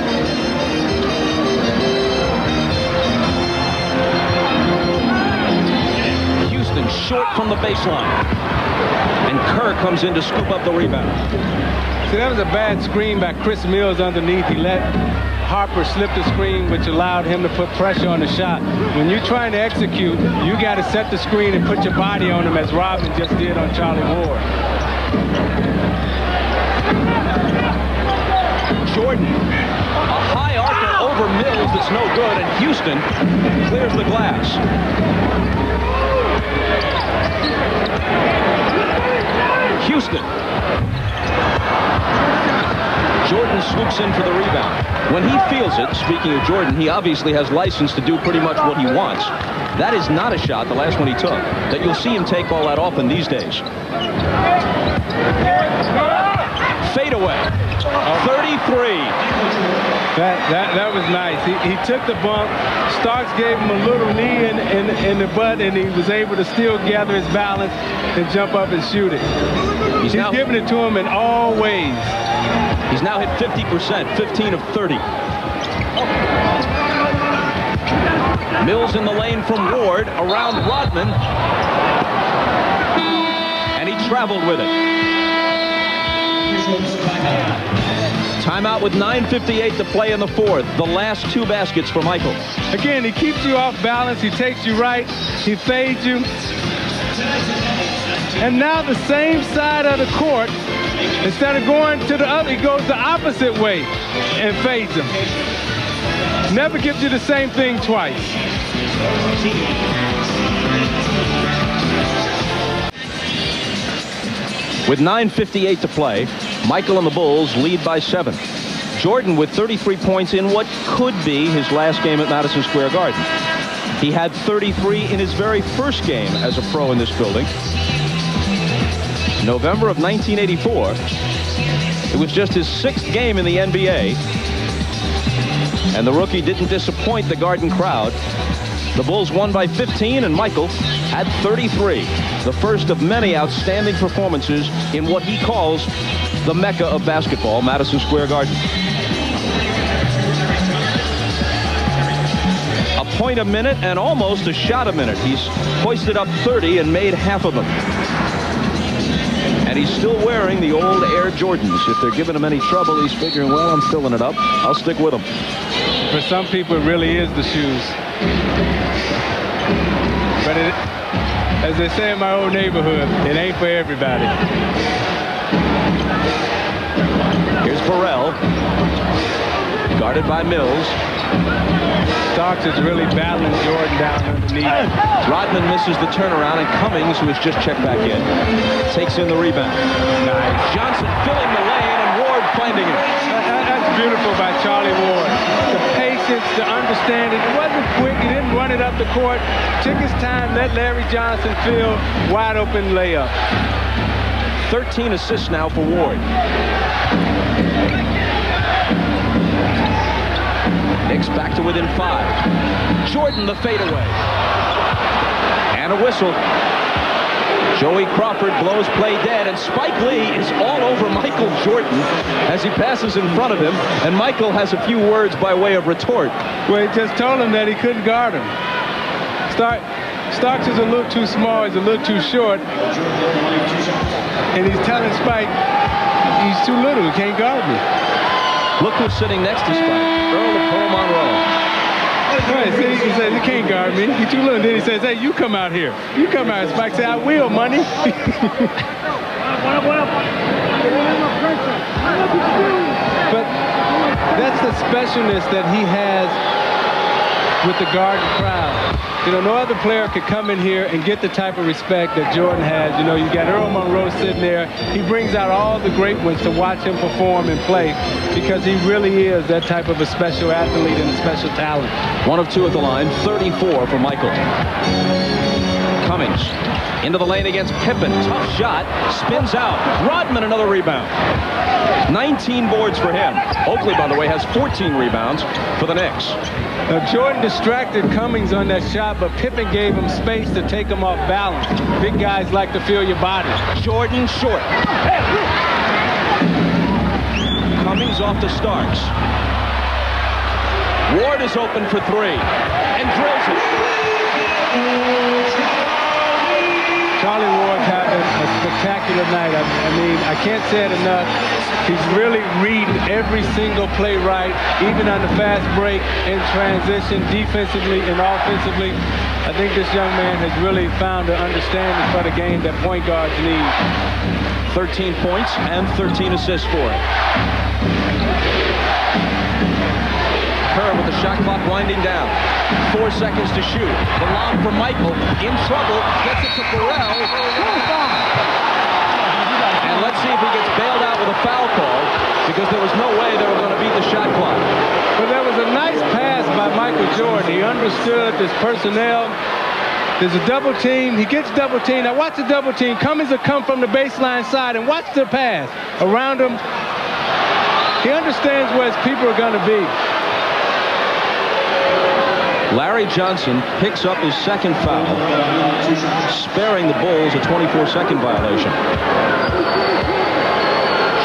Houston short from the baseline. And Kerr comes in to scoop up the rebound. See, that was a bad screen by Chris Mills underneath. He let Harper slip the screen, which allowed him to put pressure on the shot. When you're trying to execute, you got to set the screen and put your body on him, as Rodman just did on Charlie Ward. Jordan, a high archer over Mills that's no good, and Houston clears the glass. Houston. Jordan swoops in for the rebound. When he feels it, speaking of Jordan, he obviously has license to do pretty much what he wants. That is not a shot, the last one he took, that you'll see him take all that often these days. fadeaway. 33. That was nice. He took the bump. Starks gave him a little knee in the butt, and he was able to still gather his balance and jump up and shoot it. He's giving it to him in all ways. He's now hit 50%, 15 of 30. Mills in the lane from Ward, around Rodman. And he traveled with it. Timeout with 9:58 to play in the fourth. The last two baskets for Michael. Again, he keeps you off balance. He takes you right. He fades you. And now the same side of the court, instead of going to the other, he goes the opposite way and fades him. Never gives you the same thing twice. With 9:58 to play, Michael and the Bulls lead by 7. Jordan with 33 points in what could be his last game at Madison Square Garden. He had 33 in his very first game as a pro in this building. November of 1984. It was just his 6th game in the NBA. And the rookie didn't disappoint the Garden crowd. The Bulls won by 15, and Michael had 33. The first of many outstanding performances in what he calls the Mecca of basketball, Madison Square Garden. A point a minute and almost a shot a minute. He's hoisted up 30 and made half of them. And he's still wearing the old Air Jordans. If they're giving him any trouble, he's figuring, well, I'm filling it up. I'll stick with them. For some people, it really is the shoes. But as they say in my old neighborhood, it ain't for everybody. Here's Burrell, guarded by Mills. Starks is really battling Jordan down underneath. Rodman misses the turnaround, and Cummings, who has just checked back in, takes in the rebound. Nice. Johnson filling the lane, and Ward finding him. That's beautiful by Charlie Ward. The patience, the understanding. It wasn't quick. He didn't run it up the court. Took his time, let Larry Johnson fill wide open layup. 13 assists now for Ward. Knicks back to within 5. Jordan the fadeaway. And a whistle. Joey Crawford blows play dead, and Spike Lee is all over Michael Jordan as he passes in front of him, and Michael has a few words by way of retort. Well, he just told him that he couldn't guard him. Starks is a little too small, he's a little too short, and he's telling Spike he's too little, he can't guard me. Look who's sitting next to Spike, Earl of Pearl Monroe. Right, see, he says, you can't guard me. You're too little. Then he says, hey, you come out here. You come out. Spike said, I will, money. But that's the specialness that he has with the Garden crowd. You know, no other player could come in here and get the type of respect that Jordan has. You know, you got Earl Monroe sitting there. He brings out all the great ones to watch him perform and play because he really is that type of a special athlete and a special talent. 1 of 2 at the line, 34 for Michael. Cummings into the lane against Pippen. Tough shot, spins out. Rodman another rebound. 19 boards for him. Oakley, by the way, has 14 rebounds for the Knicks. Now, Jordan distracted Cummings on that shot, but Pippen gave him space to take him off balance. Big guys like to feel your body. Jordan short. Cummings off to Starks. Ward is open for 3 and drills it. Charlie Ward's having a spectacular night. I mean, I can't say it enough. He's really reading every single play right, even on the fast break, in transition, defensively and offensively. I think this young man has really found an understanding for the game that point guards need. 13 points and 13 assists for him. Kerr with the shot clock winding down. 4 seconds to shoot. The lob from Michael. In trouble. Gets it to Burrell. And let's see if he gets bailed out with a foul call, because there was no way they were going to beat the shot clock. But there was a nice pass by Michael Jordan. He understood this personnel. There's a double team. He gets double team. Now watch the double team. Cummings will come from the baseline side, and watch the pass. Around him, He understands where his people are going to be. Larry Johnson picks up his second foul, sparing the Bulls a 24-second violation.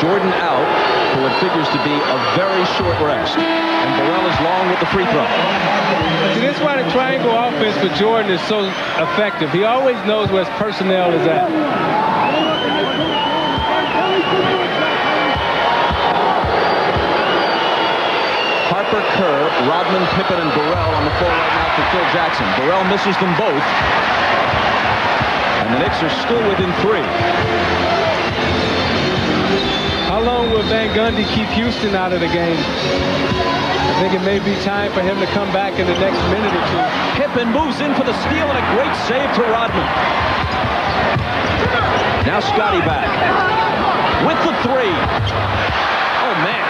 Jordan out for what figures to be a very short rest. And Burrell is long with the free throw. See, this is why the triangle offense for Jordan is so effective. He always knows where his personnel is at. Harper, Kerr, Rodman, Pippen, and Burrell on the floor right now for Phil Jackson. Burrell misses them both. And the Knicks are still within 3. How long will Van Gundy keep Houston out of the game? I think it may be time for him to come back in the next minute or two. Pippen moves in for the steal and a great save to Rodman. Now Scotty back with the 3. Oh, man.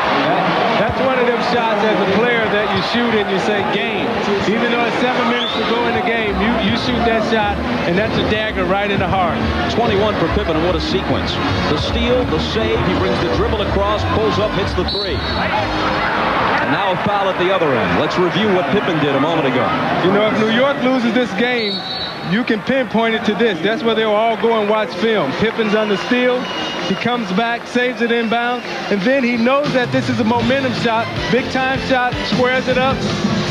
That's one of them shots as a player that you shoot and you say game. Even though it's 7 minutes to go in the game, you shoot that shot, and that's a dagger right in the heart. 21 for Pippen, and what a sequence. The steal, the save, he brings the dribble across, pulls up, hits the 3. And now a foul at the other end. Let's review what Pippen did a moment ago. You know, if New York loses this game, you can pinpoint it to this. That's where they'll all go and watch film. Pippen's on the steal. He comes back, saves it inbound, and then he knows that this is a momentum shot, big-time shot, squares it up,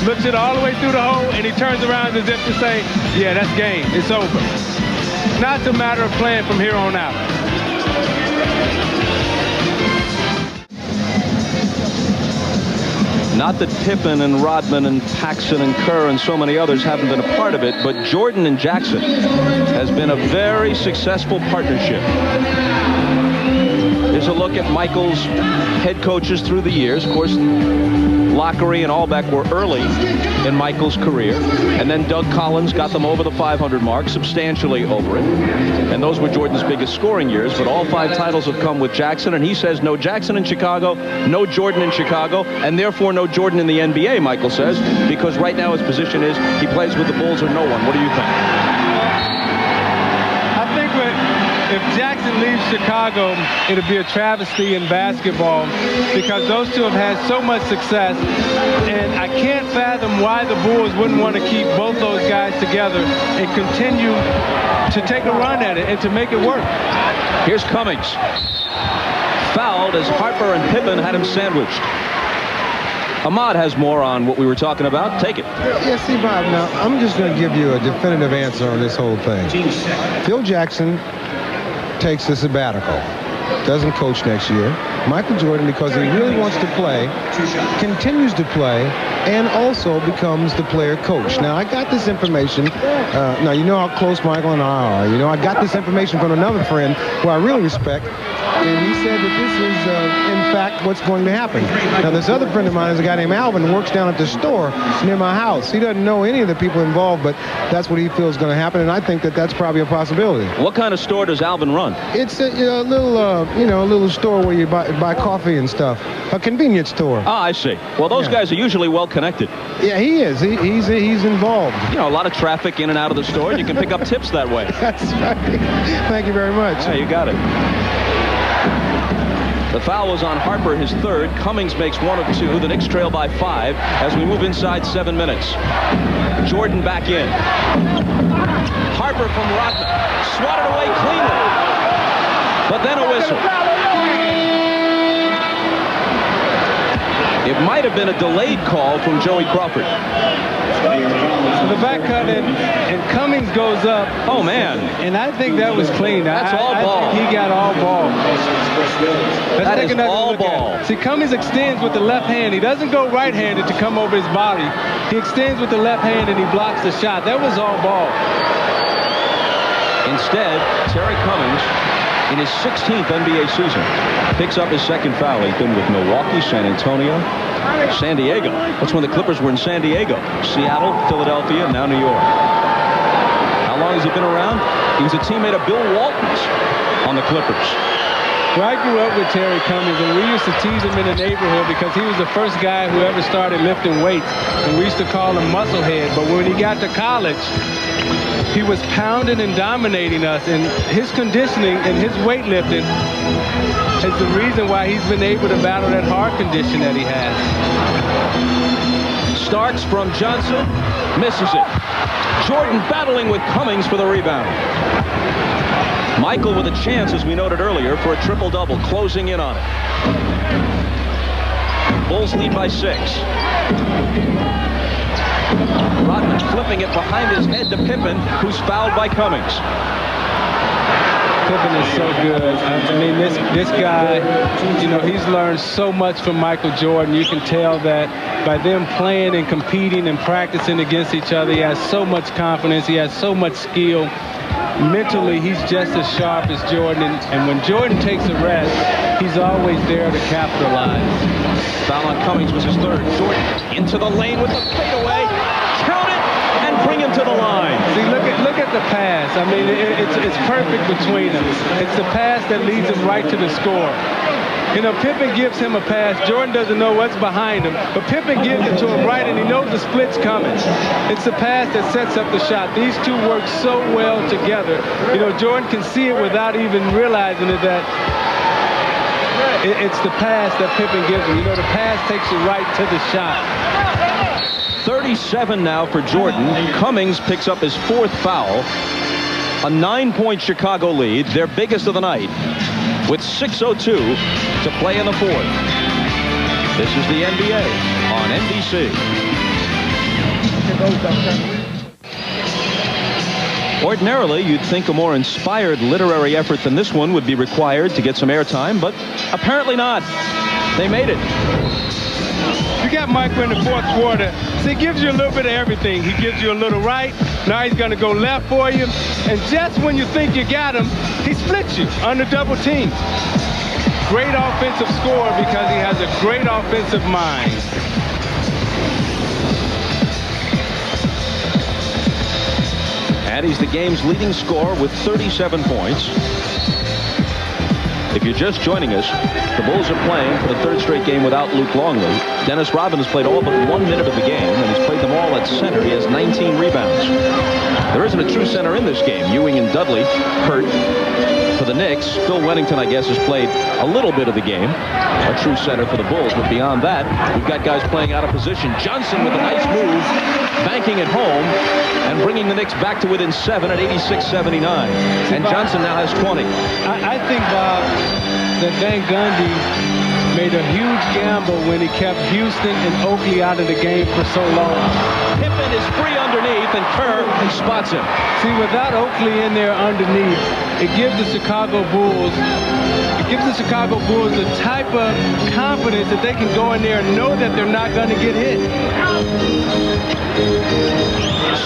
looks it all the way through the hole, and he turns around as if to say, yeah, that's game. It's over. Now it's a matter of playing from here on out. Not that Pippen and Rodman and Paxson and Kerr and so many others haven't been a part of it, but Jordan and Jackson has been a very successful partnership. Here's a look at Michael's head coaches through the years. Of course, Lockery and Allbeck were early in Michael's career, and then Doug Collins got them over the 500 mark, substantially over it. And those were Jordan's biggest scoring years, but all 5 titles have come with Jackson, and he says no Jackson in Chicago, no Jordan in Chicago, and therefore no Jordan in the NBA, Michael says, because right now his position is he plays with the Bulls or no one. What do you think? I think if Jackson leaves Chicago, it'll be a travesty in basketball because those two have had so much success, and I can't fathom why the Bulls wouldn't want to keep both those guys together and continue to take a run at it and to make it work. Here's Cummings. Fouled as Harper and Pippen had him sandwiched. Ahmad has more on what we were talking about. Take it. Yeah, see, Bob, now, I'm just going to give you a definitive answer on this whole thing. Phil Jackson takes a sabbatical, doesn't coach next year. Michael Jordan, because he really wants to play, continues to play, and also becomes the player coach. Now, I got this information. Now, you know how close Michael and I are. You know, I got this information from another friend who I really respect, and he said that this is, in fact, what's going to happen. Now, this other friend of mine is a guy named Alvin who works down at the store near my house. He doesn't know any of the people involved, but that's what he feels is going to happen, and I think that that's probably a possibility. What kind of store does Alvin run? It's a little, a little store where you buy coffee and stuff. A convenience store. Ah, I see. Well, those guys are usually well connected. Yeah, he is. He's involved. You know, a lot of traffic in and out of the store, and you can pick up tips that way. That's right. Thank you very much. Yeah, you got it. The foul was on Harper, his 3rd. Cummings makes 1 of 2. The Knicks trail by 5 as we move inside 7 minutes. Jordan back in. Harper from Rodman. Swatted away cleanly. But then a whistle. It might have been a delayed call from Joey Crawford. The back cut and Cummings goes up. Oh, man. And I think that was clean. That's all ball. I think he got all ball. That is all ball. See, Cummings extends with the left hand. He doesn't go right-handed to come over his body. He extends with the left hand and he blocks the shot. That was all ball. Instead, Terry Cummings, in his 16th NBA season, picks up his 2nd foul. He's been with Milwaukee, San Antonio, San Diego. That's when the Clippers were in San Diego. Seattle, Philadelphia, now New York. How long has he been around? He was a teammate of Bill Walton's on the Clippers. Well, I grew up with Terry Cummings, and we used to tease him in the neighborhood because he was the first guy who ever started lifting weights, and we used to call him Musclehead. But when he got to college, he was pounding and dominating us, and his conditioning and his weightlifting is the reason why he's been able to battle that heart condition that he has. Starks from Johnson, misses it. Jordan battling with Cummings for the rebound. Michael with a chance, as we noted earlier, for a triple-double, closing in on it. Bulls lead by 6. Rodman flipping it behind his head to Pippen, who's fouled by Cummings. Pippen is so good. I mean, this guy, you know, he's learned so much from Michael Jordan. You can tell that by them playing and competing and practicing against each other. He has so much confidence. He has so much skill. Mentally, he's just as sharp as Jordan. And when Jordan takes a rest, he's always there to capitalize. Foul on Cummings was his third. Jordan into the lane with the fadeaway. Count it and bring him to the line. See, look at the pass. I mean, it's perfect between them. It's the pass that leads him right to the score. You know, Pippen gives him a pass. Jordan doesn't know what's behind him, but Pippen gives it to him right, and he knows the split's coming. It's the pass that sets up the shot. These two work so well together. You know, Jordan can see it without even realizing it, that it's the pass that Pippen gives him. You know, the pass takes you right to the shot. 37 now for Jordan. Cummings picks up his 4th foul. A 9-point Chicago lead, their biggest of the night, with 6:02 to play in the 4th. This is the NBA on NBC. Ordinarily, you'd think a more inspired literary effort than this one would be required to get some airtime, but apparently not. They made it. You got Michael in the 4th quarter. So he gives you a little bit of everything. He gives you a little right. Now he's going to go left for you. And just when you think you got him, he splits you under double team. Great offensive score because he has a great offensive mind. And he's the game's leading scorer with 37 points. If you're just joining us, the Bulls are playing for the 3rd straight game without Luke Longley. Dennis Rodman has played all but 1 minute of the game, and he's played them all at center. He has 19 rebounds. There isn't a true center in this game. Ewing and Dudley hurt for the Knicks. Phil Wennington, I guess, has played a little bit of the game. A true center for the Bulls, but beyond that, we've got guys playing out of position. Johnson with a nice move, banking it home, and bringing the Knicks back to within 7 at 86-79. And Johnson now has 20. I think, Bob, that Van Gundy made a huge gamble when he kept Houston and Oakley out of the game for so long. Pippen is free underneath, and Kerr spots him. See, without Oakley in there underneath, it gives the Chicago Bulls the type of confidence that they can go in there and know that they're not going to get hit.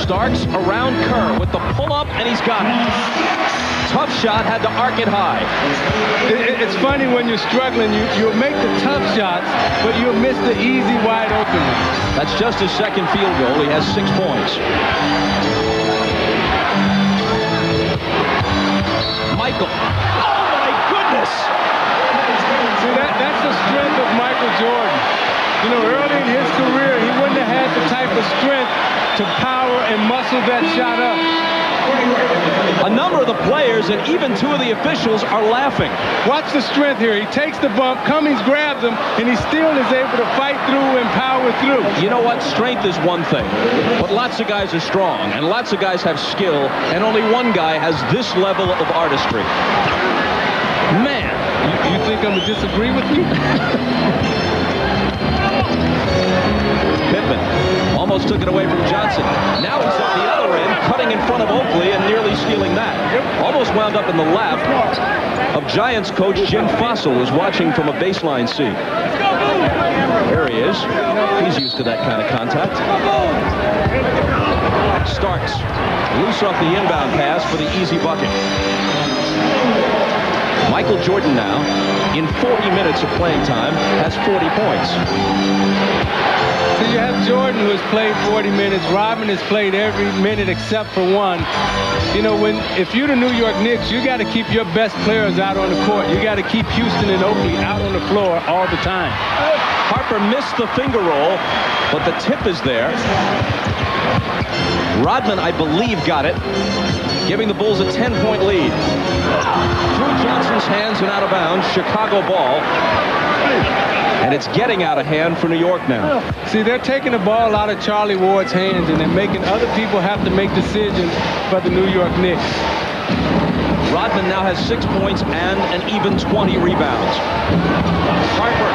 Starks around Kerr with the pull-up, and he's got it. Tough shot, had to arc it high. It's funny when you're struggling, you'll make the tough shots, but you'll miss the easy, wide open ones. That's just his 2nd field goal. He has 6 points. Michael. Oh, my goodness! See, that's the strength of Michael Jordan. You know, early in his career, he wouldn't have had the type of strength to power and muscle that shot up. A number of the players and even 2 of the officials are laughing. Watch the strength here. He takes the bump, Cummings grabs him, and he still is able to fight through and power through. You know what? Strength is one thing, but lots of guys are strong, and lots of guys have skill, and only one guy has this level of artistry. Man. You think I'm going to disagree with you? Pippen almost took it away from Johnson. Now he's at the other end, cutting in front of Oakley and nearly stealing that. Almost wound up in the lap of Giants coach Jim Fossil, who's watching from a baseline seat. There he is. He's used to that kind of contact. Starks loose off the inbound pass for the easy bucket. Michael Jordan now, in 40 minutes of playing time, has 40 points. So you have Jordan, who has played 40 minutes. Rodman has played every minute except for one. You know, if you're the New York Knicks, you got to keep your best players out on the court. You got to keep Houston and Oakley out on the floor all the time. Harper missed the finger roll, but the tip is there. Rodman, I believe, got it, giving the Bulls a 10-point lead. Through Johnson's hands and out of bounds, Chicago ball. And it's getting out of hand for New York now. See, they're taking the ball out of Charlie Ward's hands, and they're making other people have to make decisions for the New York Knicks. Rodman now has 6 points and an even 20 rebounds. Harper.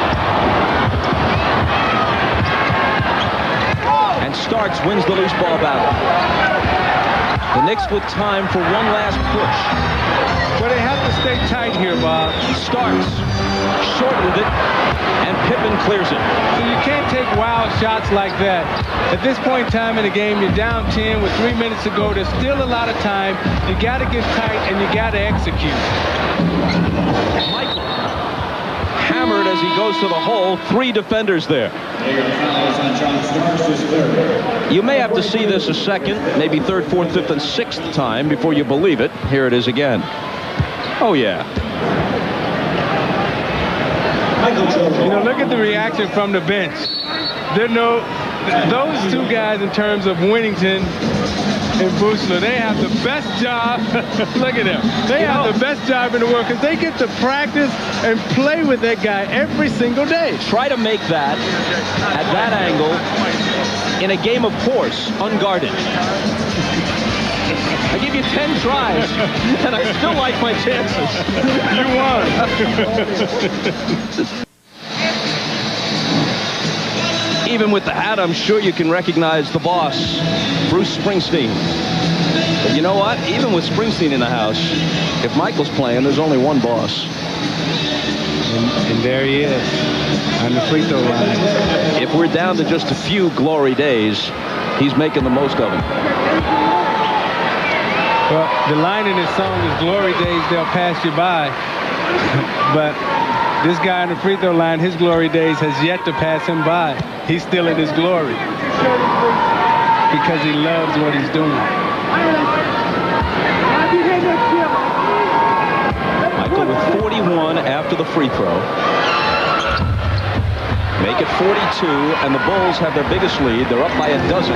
And Starks wins the loose ball battle. The Knicks with time for one last push. Well, they have to stay tight here, Bob. Starks short with it, and Pippen clears it. So you can't take wild shots like that. At this point in time in the game, you're down 10 with 3 minutes to go. There's still a lot of time. You got to get tight, and you got to execute. Michael hammered as he goes to the hole. 3 defenders there. You may have to see this a second, maybe third, fourth, fifth, and sixth time before you believe it. Here it is again. Oh, yeah. You know, look at the reaction from the bench. Those two guys in terms of Winnington and Boosler, they have the best job. Look at them. They have the best job in the world because they get to practice and play with that guy every single day. Try to make that at that angle in a game of horse, unguarded. I give you 10 tries, and I still like my chances. You won. Even with the hat, I'm sure you can recognize the boss, Bruce Springsteen. But you know what? Even with Springsteen in the house, if Michael's playing, there's only one boss. And there he is on the free throw line. If we're down to just a few glory days, he's making the most of them. Well, the line in this song is glory days, they'll pass you by. But this guy on the free throw line, his glory days has yet to pass him by. He's still in his glory because he loves what he's doing. Michael with 41 after the free throw. Make it 42, and the Bulls have their biggest lead. They're up by a dozen.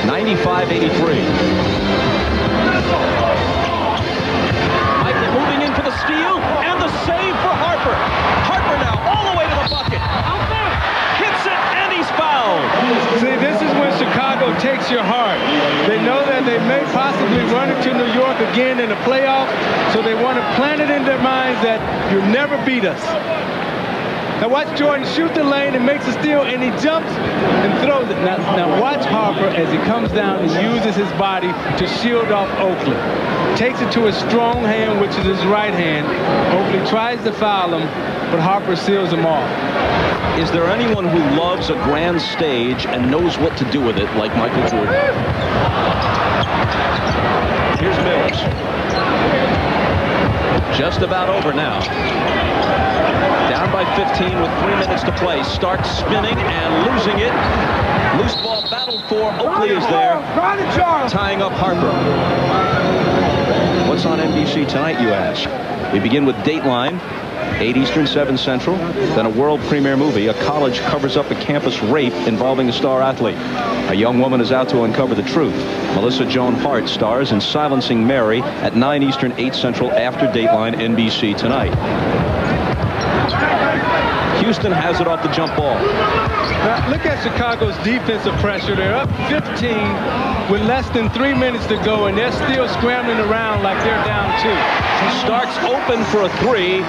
95-83. Michael moving in for the steal, and the save for Harper. Harper now all the way to the bucket. Hits it, and he's fouled. See, this is when Chicago takes your heart. They know that they may possibly run into New York again in the playoffs, so they want to plant it in their minds that you'll never beat us. Now watch Jordan shoot the lane and makes a steal, and he jumps and throws it. Now watch Harper as he comes down and uses his body to shield off Oakley. Takes it to his strong hand, which is his right hand. Oakley tries to foul him, but Harper seals him off. Is there anyone who loves a grand stage and knows what to do with it like Michael Jordan? Here's Mills. Just about over now. Down by 15 with 3 minutes to play. Starks spinning and losing it. Loose ball battle for Oakley is there, tying up Harper. What's on NBC tonight, you ask? We begin with Dateline, 8 Eastern, 7 Central. Then a world premiere movie. A college covers up a campus rape involving a star athlete. A young woman is out to uncover the truth. Melissa Joan Hart stars in Silencing Mary at 9 Eastern, 8 Central after Dateline, NBC tonight. Houston has it off the jump ball. Now, look at Chicago's defensive pressure. They're up 15 with less than 3 minutes to go, and they're still scrambling around like they're down 2. Starks open for a 3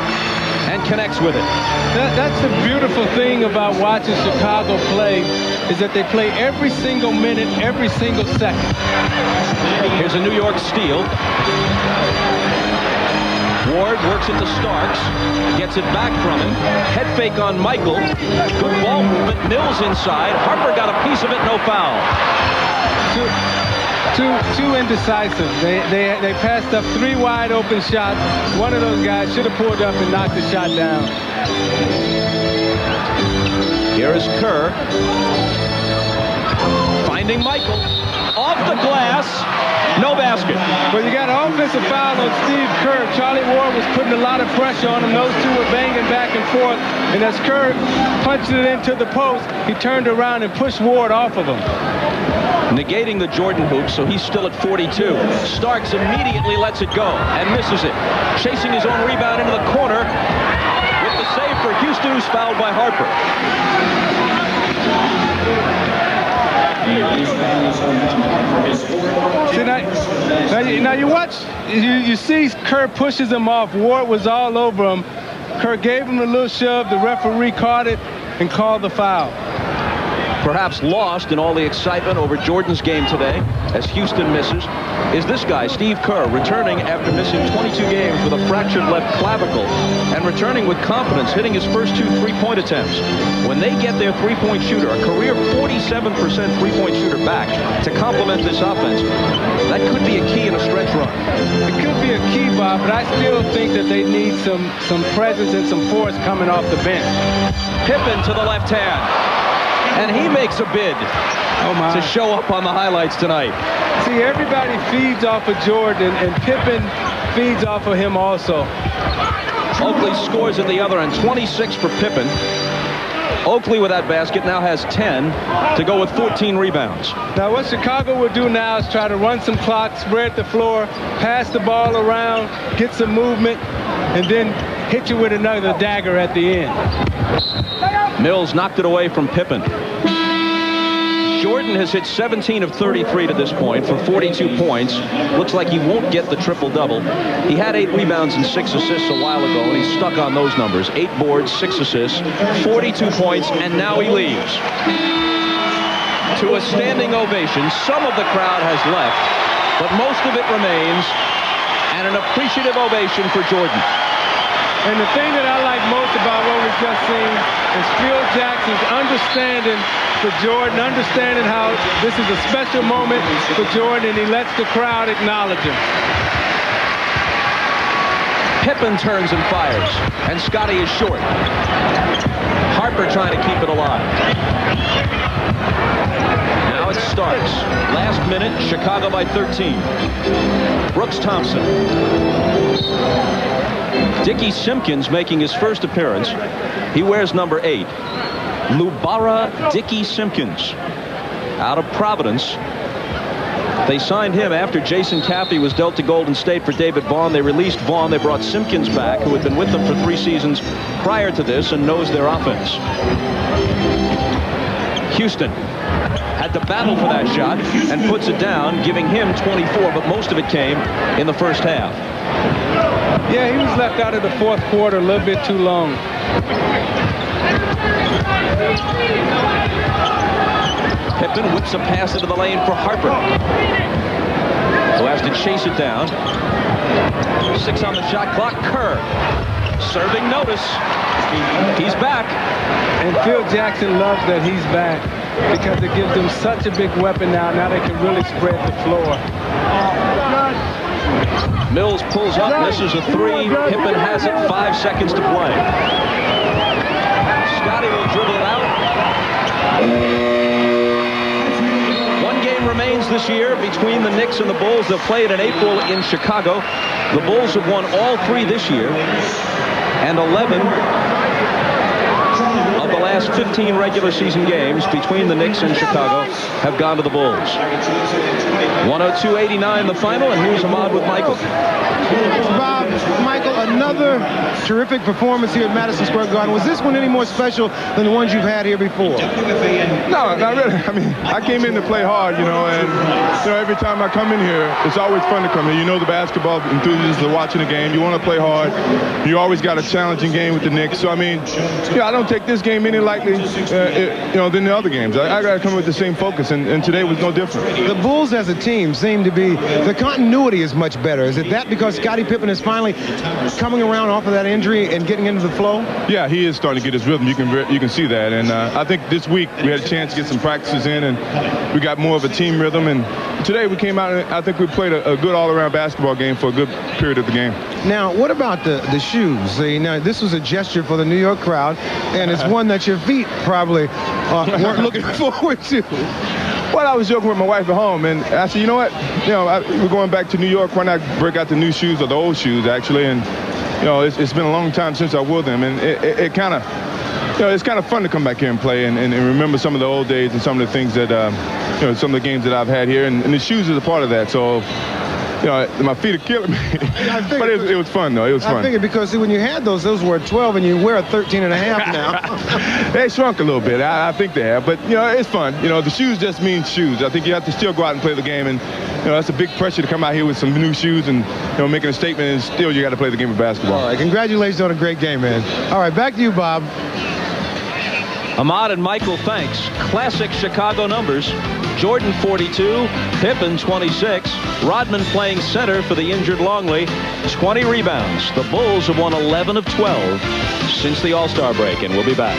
and connects with it. That's the beautiful thing about watching Chicago play, is that they play every single minute, every single second. Here's a New York steal. Ward works it to Starks, gets it back from him. Head fake on Michael. Good ball movement. Mills inside. Harper got a piece of it. No foul. Too indecisive. They passed up 3 wide open shots. One of those guys should have pulled up and knocked the shot down. Here is Kerr. Finding Michael. Off the glass. No basket. But you got an offensive foul on Steve Kerr. Charlie Ward was putting a lot of pressure on him. Those two were banging back and forth. And as Kerr punched it into the post, he turned around and pushed Ward off of him. Negating the Jordan hoop, so he's still at 42. Starks immediately lets it go and misses it. Chasing his own rebound into the corner with the save for Houston, who's fouled by Harper. See, now you watch, you see Kerr pushes him off. Ward was all over him. Kerr gave him a little shove. The referee caught it and called the foul. Perhaps lost in all the excitement over Jordan's game today as Houston misses is this guy, Steve Kerr, returning after missing 22 games with a fractured left clavicle and returning with confidence, hitting his first 2 3-point attempts. When they get their three-point shooter, a career 47% three-point shooter back to complement this offense, that could be a key in a stretch run. It could be a key, Bob, but I still think that they need some presence and some force coming off the bench. Pippen to the left hand. And he makes a bid to show up on the highlights tonight. See, everybody feeds off of Jordan, and Pippen feeds off of him also. Oakley scores at the other end, 26 for Pippen. Oakley with that basket now has 10 to go with 14 rebounds. Now what Chicago will do now is try to run some clock, spread the floor, pass the ball around, get some movement, and then hit you with another dagger at the end. Mills knocked it away from Pippen. Jordan has hit 17 of 33 to this point for 42 points. Looks like he won't get the triple-double. He had 8 rebounds and 6 assists a while ago, and he's stuck on those numbers. 8 boards, 6 assists, 42 points, and now he leaves. To a standing ovation. Some of the crowd has left, but most of it remains, and an appreciative ovation for Jordan. And the thing that I like most about what we've just seen is Phil Jackson's understanding for Jordan, understanding how this is a special moment for Jordan, and he lets the crowd acknowledge him. Pippen turns and fires, and Scotty is short. Harper trying to keep it alive. Now it starts. Last minute, Chicago by 13. Brooks Thompson. Dickie Simpkins making his first appearance. He wears number 8. Lubara Dickie Simpkins out of Providence. They signed him after Jason Caffey was dealt to Golden State for David Vaughn. They released Vaughn. They brought Simpkins back, who had been with them for 3 seasons prior to this and knows their offense. Houston had to battle for that shot and puts it down, giving him 24, but most of it came in the first half. Yeah, he was left out of the fourth quarter a little bit too long. Pippen whips a pass into the lane for Harper, who has to chase it down. 6 on the shot clock. Kerr serving notice. He's back. And Phil Jackson loves that he's back because it gives them such a big weapon now. Now they can really spread the floor. Mills pulls up, misses a 3. Pippen has it, 5 seconds to play. Scotty will dribble it out. 1 game remains this year between the Knicks and the Bulls. They'll play it in April in Chicago. The Bulls have won all 3 this year, and 11 of the last 15 regular season games between the Knicks and Chicago have gone to the Bulls. 102-89 the final, and here's Ahmad with Michael. Bob, Michael, another terrific performance here at Madison Square Garden. Was this one any more special than the ones you've had here before? No, not really. I mean, I came in to play hard, and every time I come in here, it's always fun to come here. You know, the basketball enthusiasts are watching the game. You want to play hard. You always got a challenging game with the Knicks. So, I mean, I don't take this game any lightly, than the other games. I got to come with the same focus, and today was no different. The Bulls as a team seem to be, the continuity is much better. Is it that because Scottie Pippen is finally coming around off of that injury and getting into the flow? Yeah, he is starting to get his rhythm. You can see that. And I think this week we had a chance to get some practices in, and we got more of a team rhythm. And today we came out and I think we played a good all-around basketball game for a good period of the game. Now, what about the shoes? See, now, this was a gesture for the New York crowd, and it's one that your feet probably weren't looking forward to. Well, I was joking with my wife at home, and I said, you know what? You know, we're going back to New York. Why not break out the new shoes, or the old shoes, actually? And, you know, it's been a long time since I wore them, and it kind of, you know, it's kind of fun to come back here and play and remember some of the old days and some of the things that, you know, some of the games that I've had here, and the shoes is a part of that. So, you know, my feet are killing me. But it was fun, though. It was fun. I figured because, see, when you had those were 12, and you wear a 13 and a half now. They shrunk a little bit. I think they have. But, you know, it's fun. You know, the shoes just mean shoes. I think you have to still go out and play the game. And, you know, that's a big pressure to come out here with some new shoes and, you know, making a statement. And still, you got to play the game of basketball. All right. Congratulations on a great game, man. All right. Back to you, Bob. Ahmad and Michael, thanks. Classic Chicago numbers. Jordan 42, Pippen 26, Rodman playing center for the injured Longley, 20 rebounds. The Bulls have won 11 of 12 since the All-Star break, and we'll be back.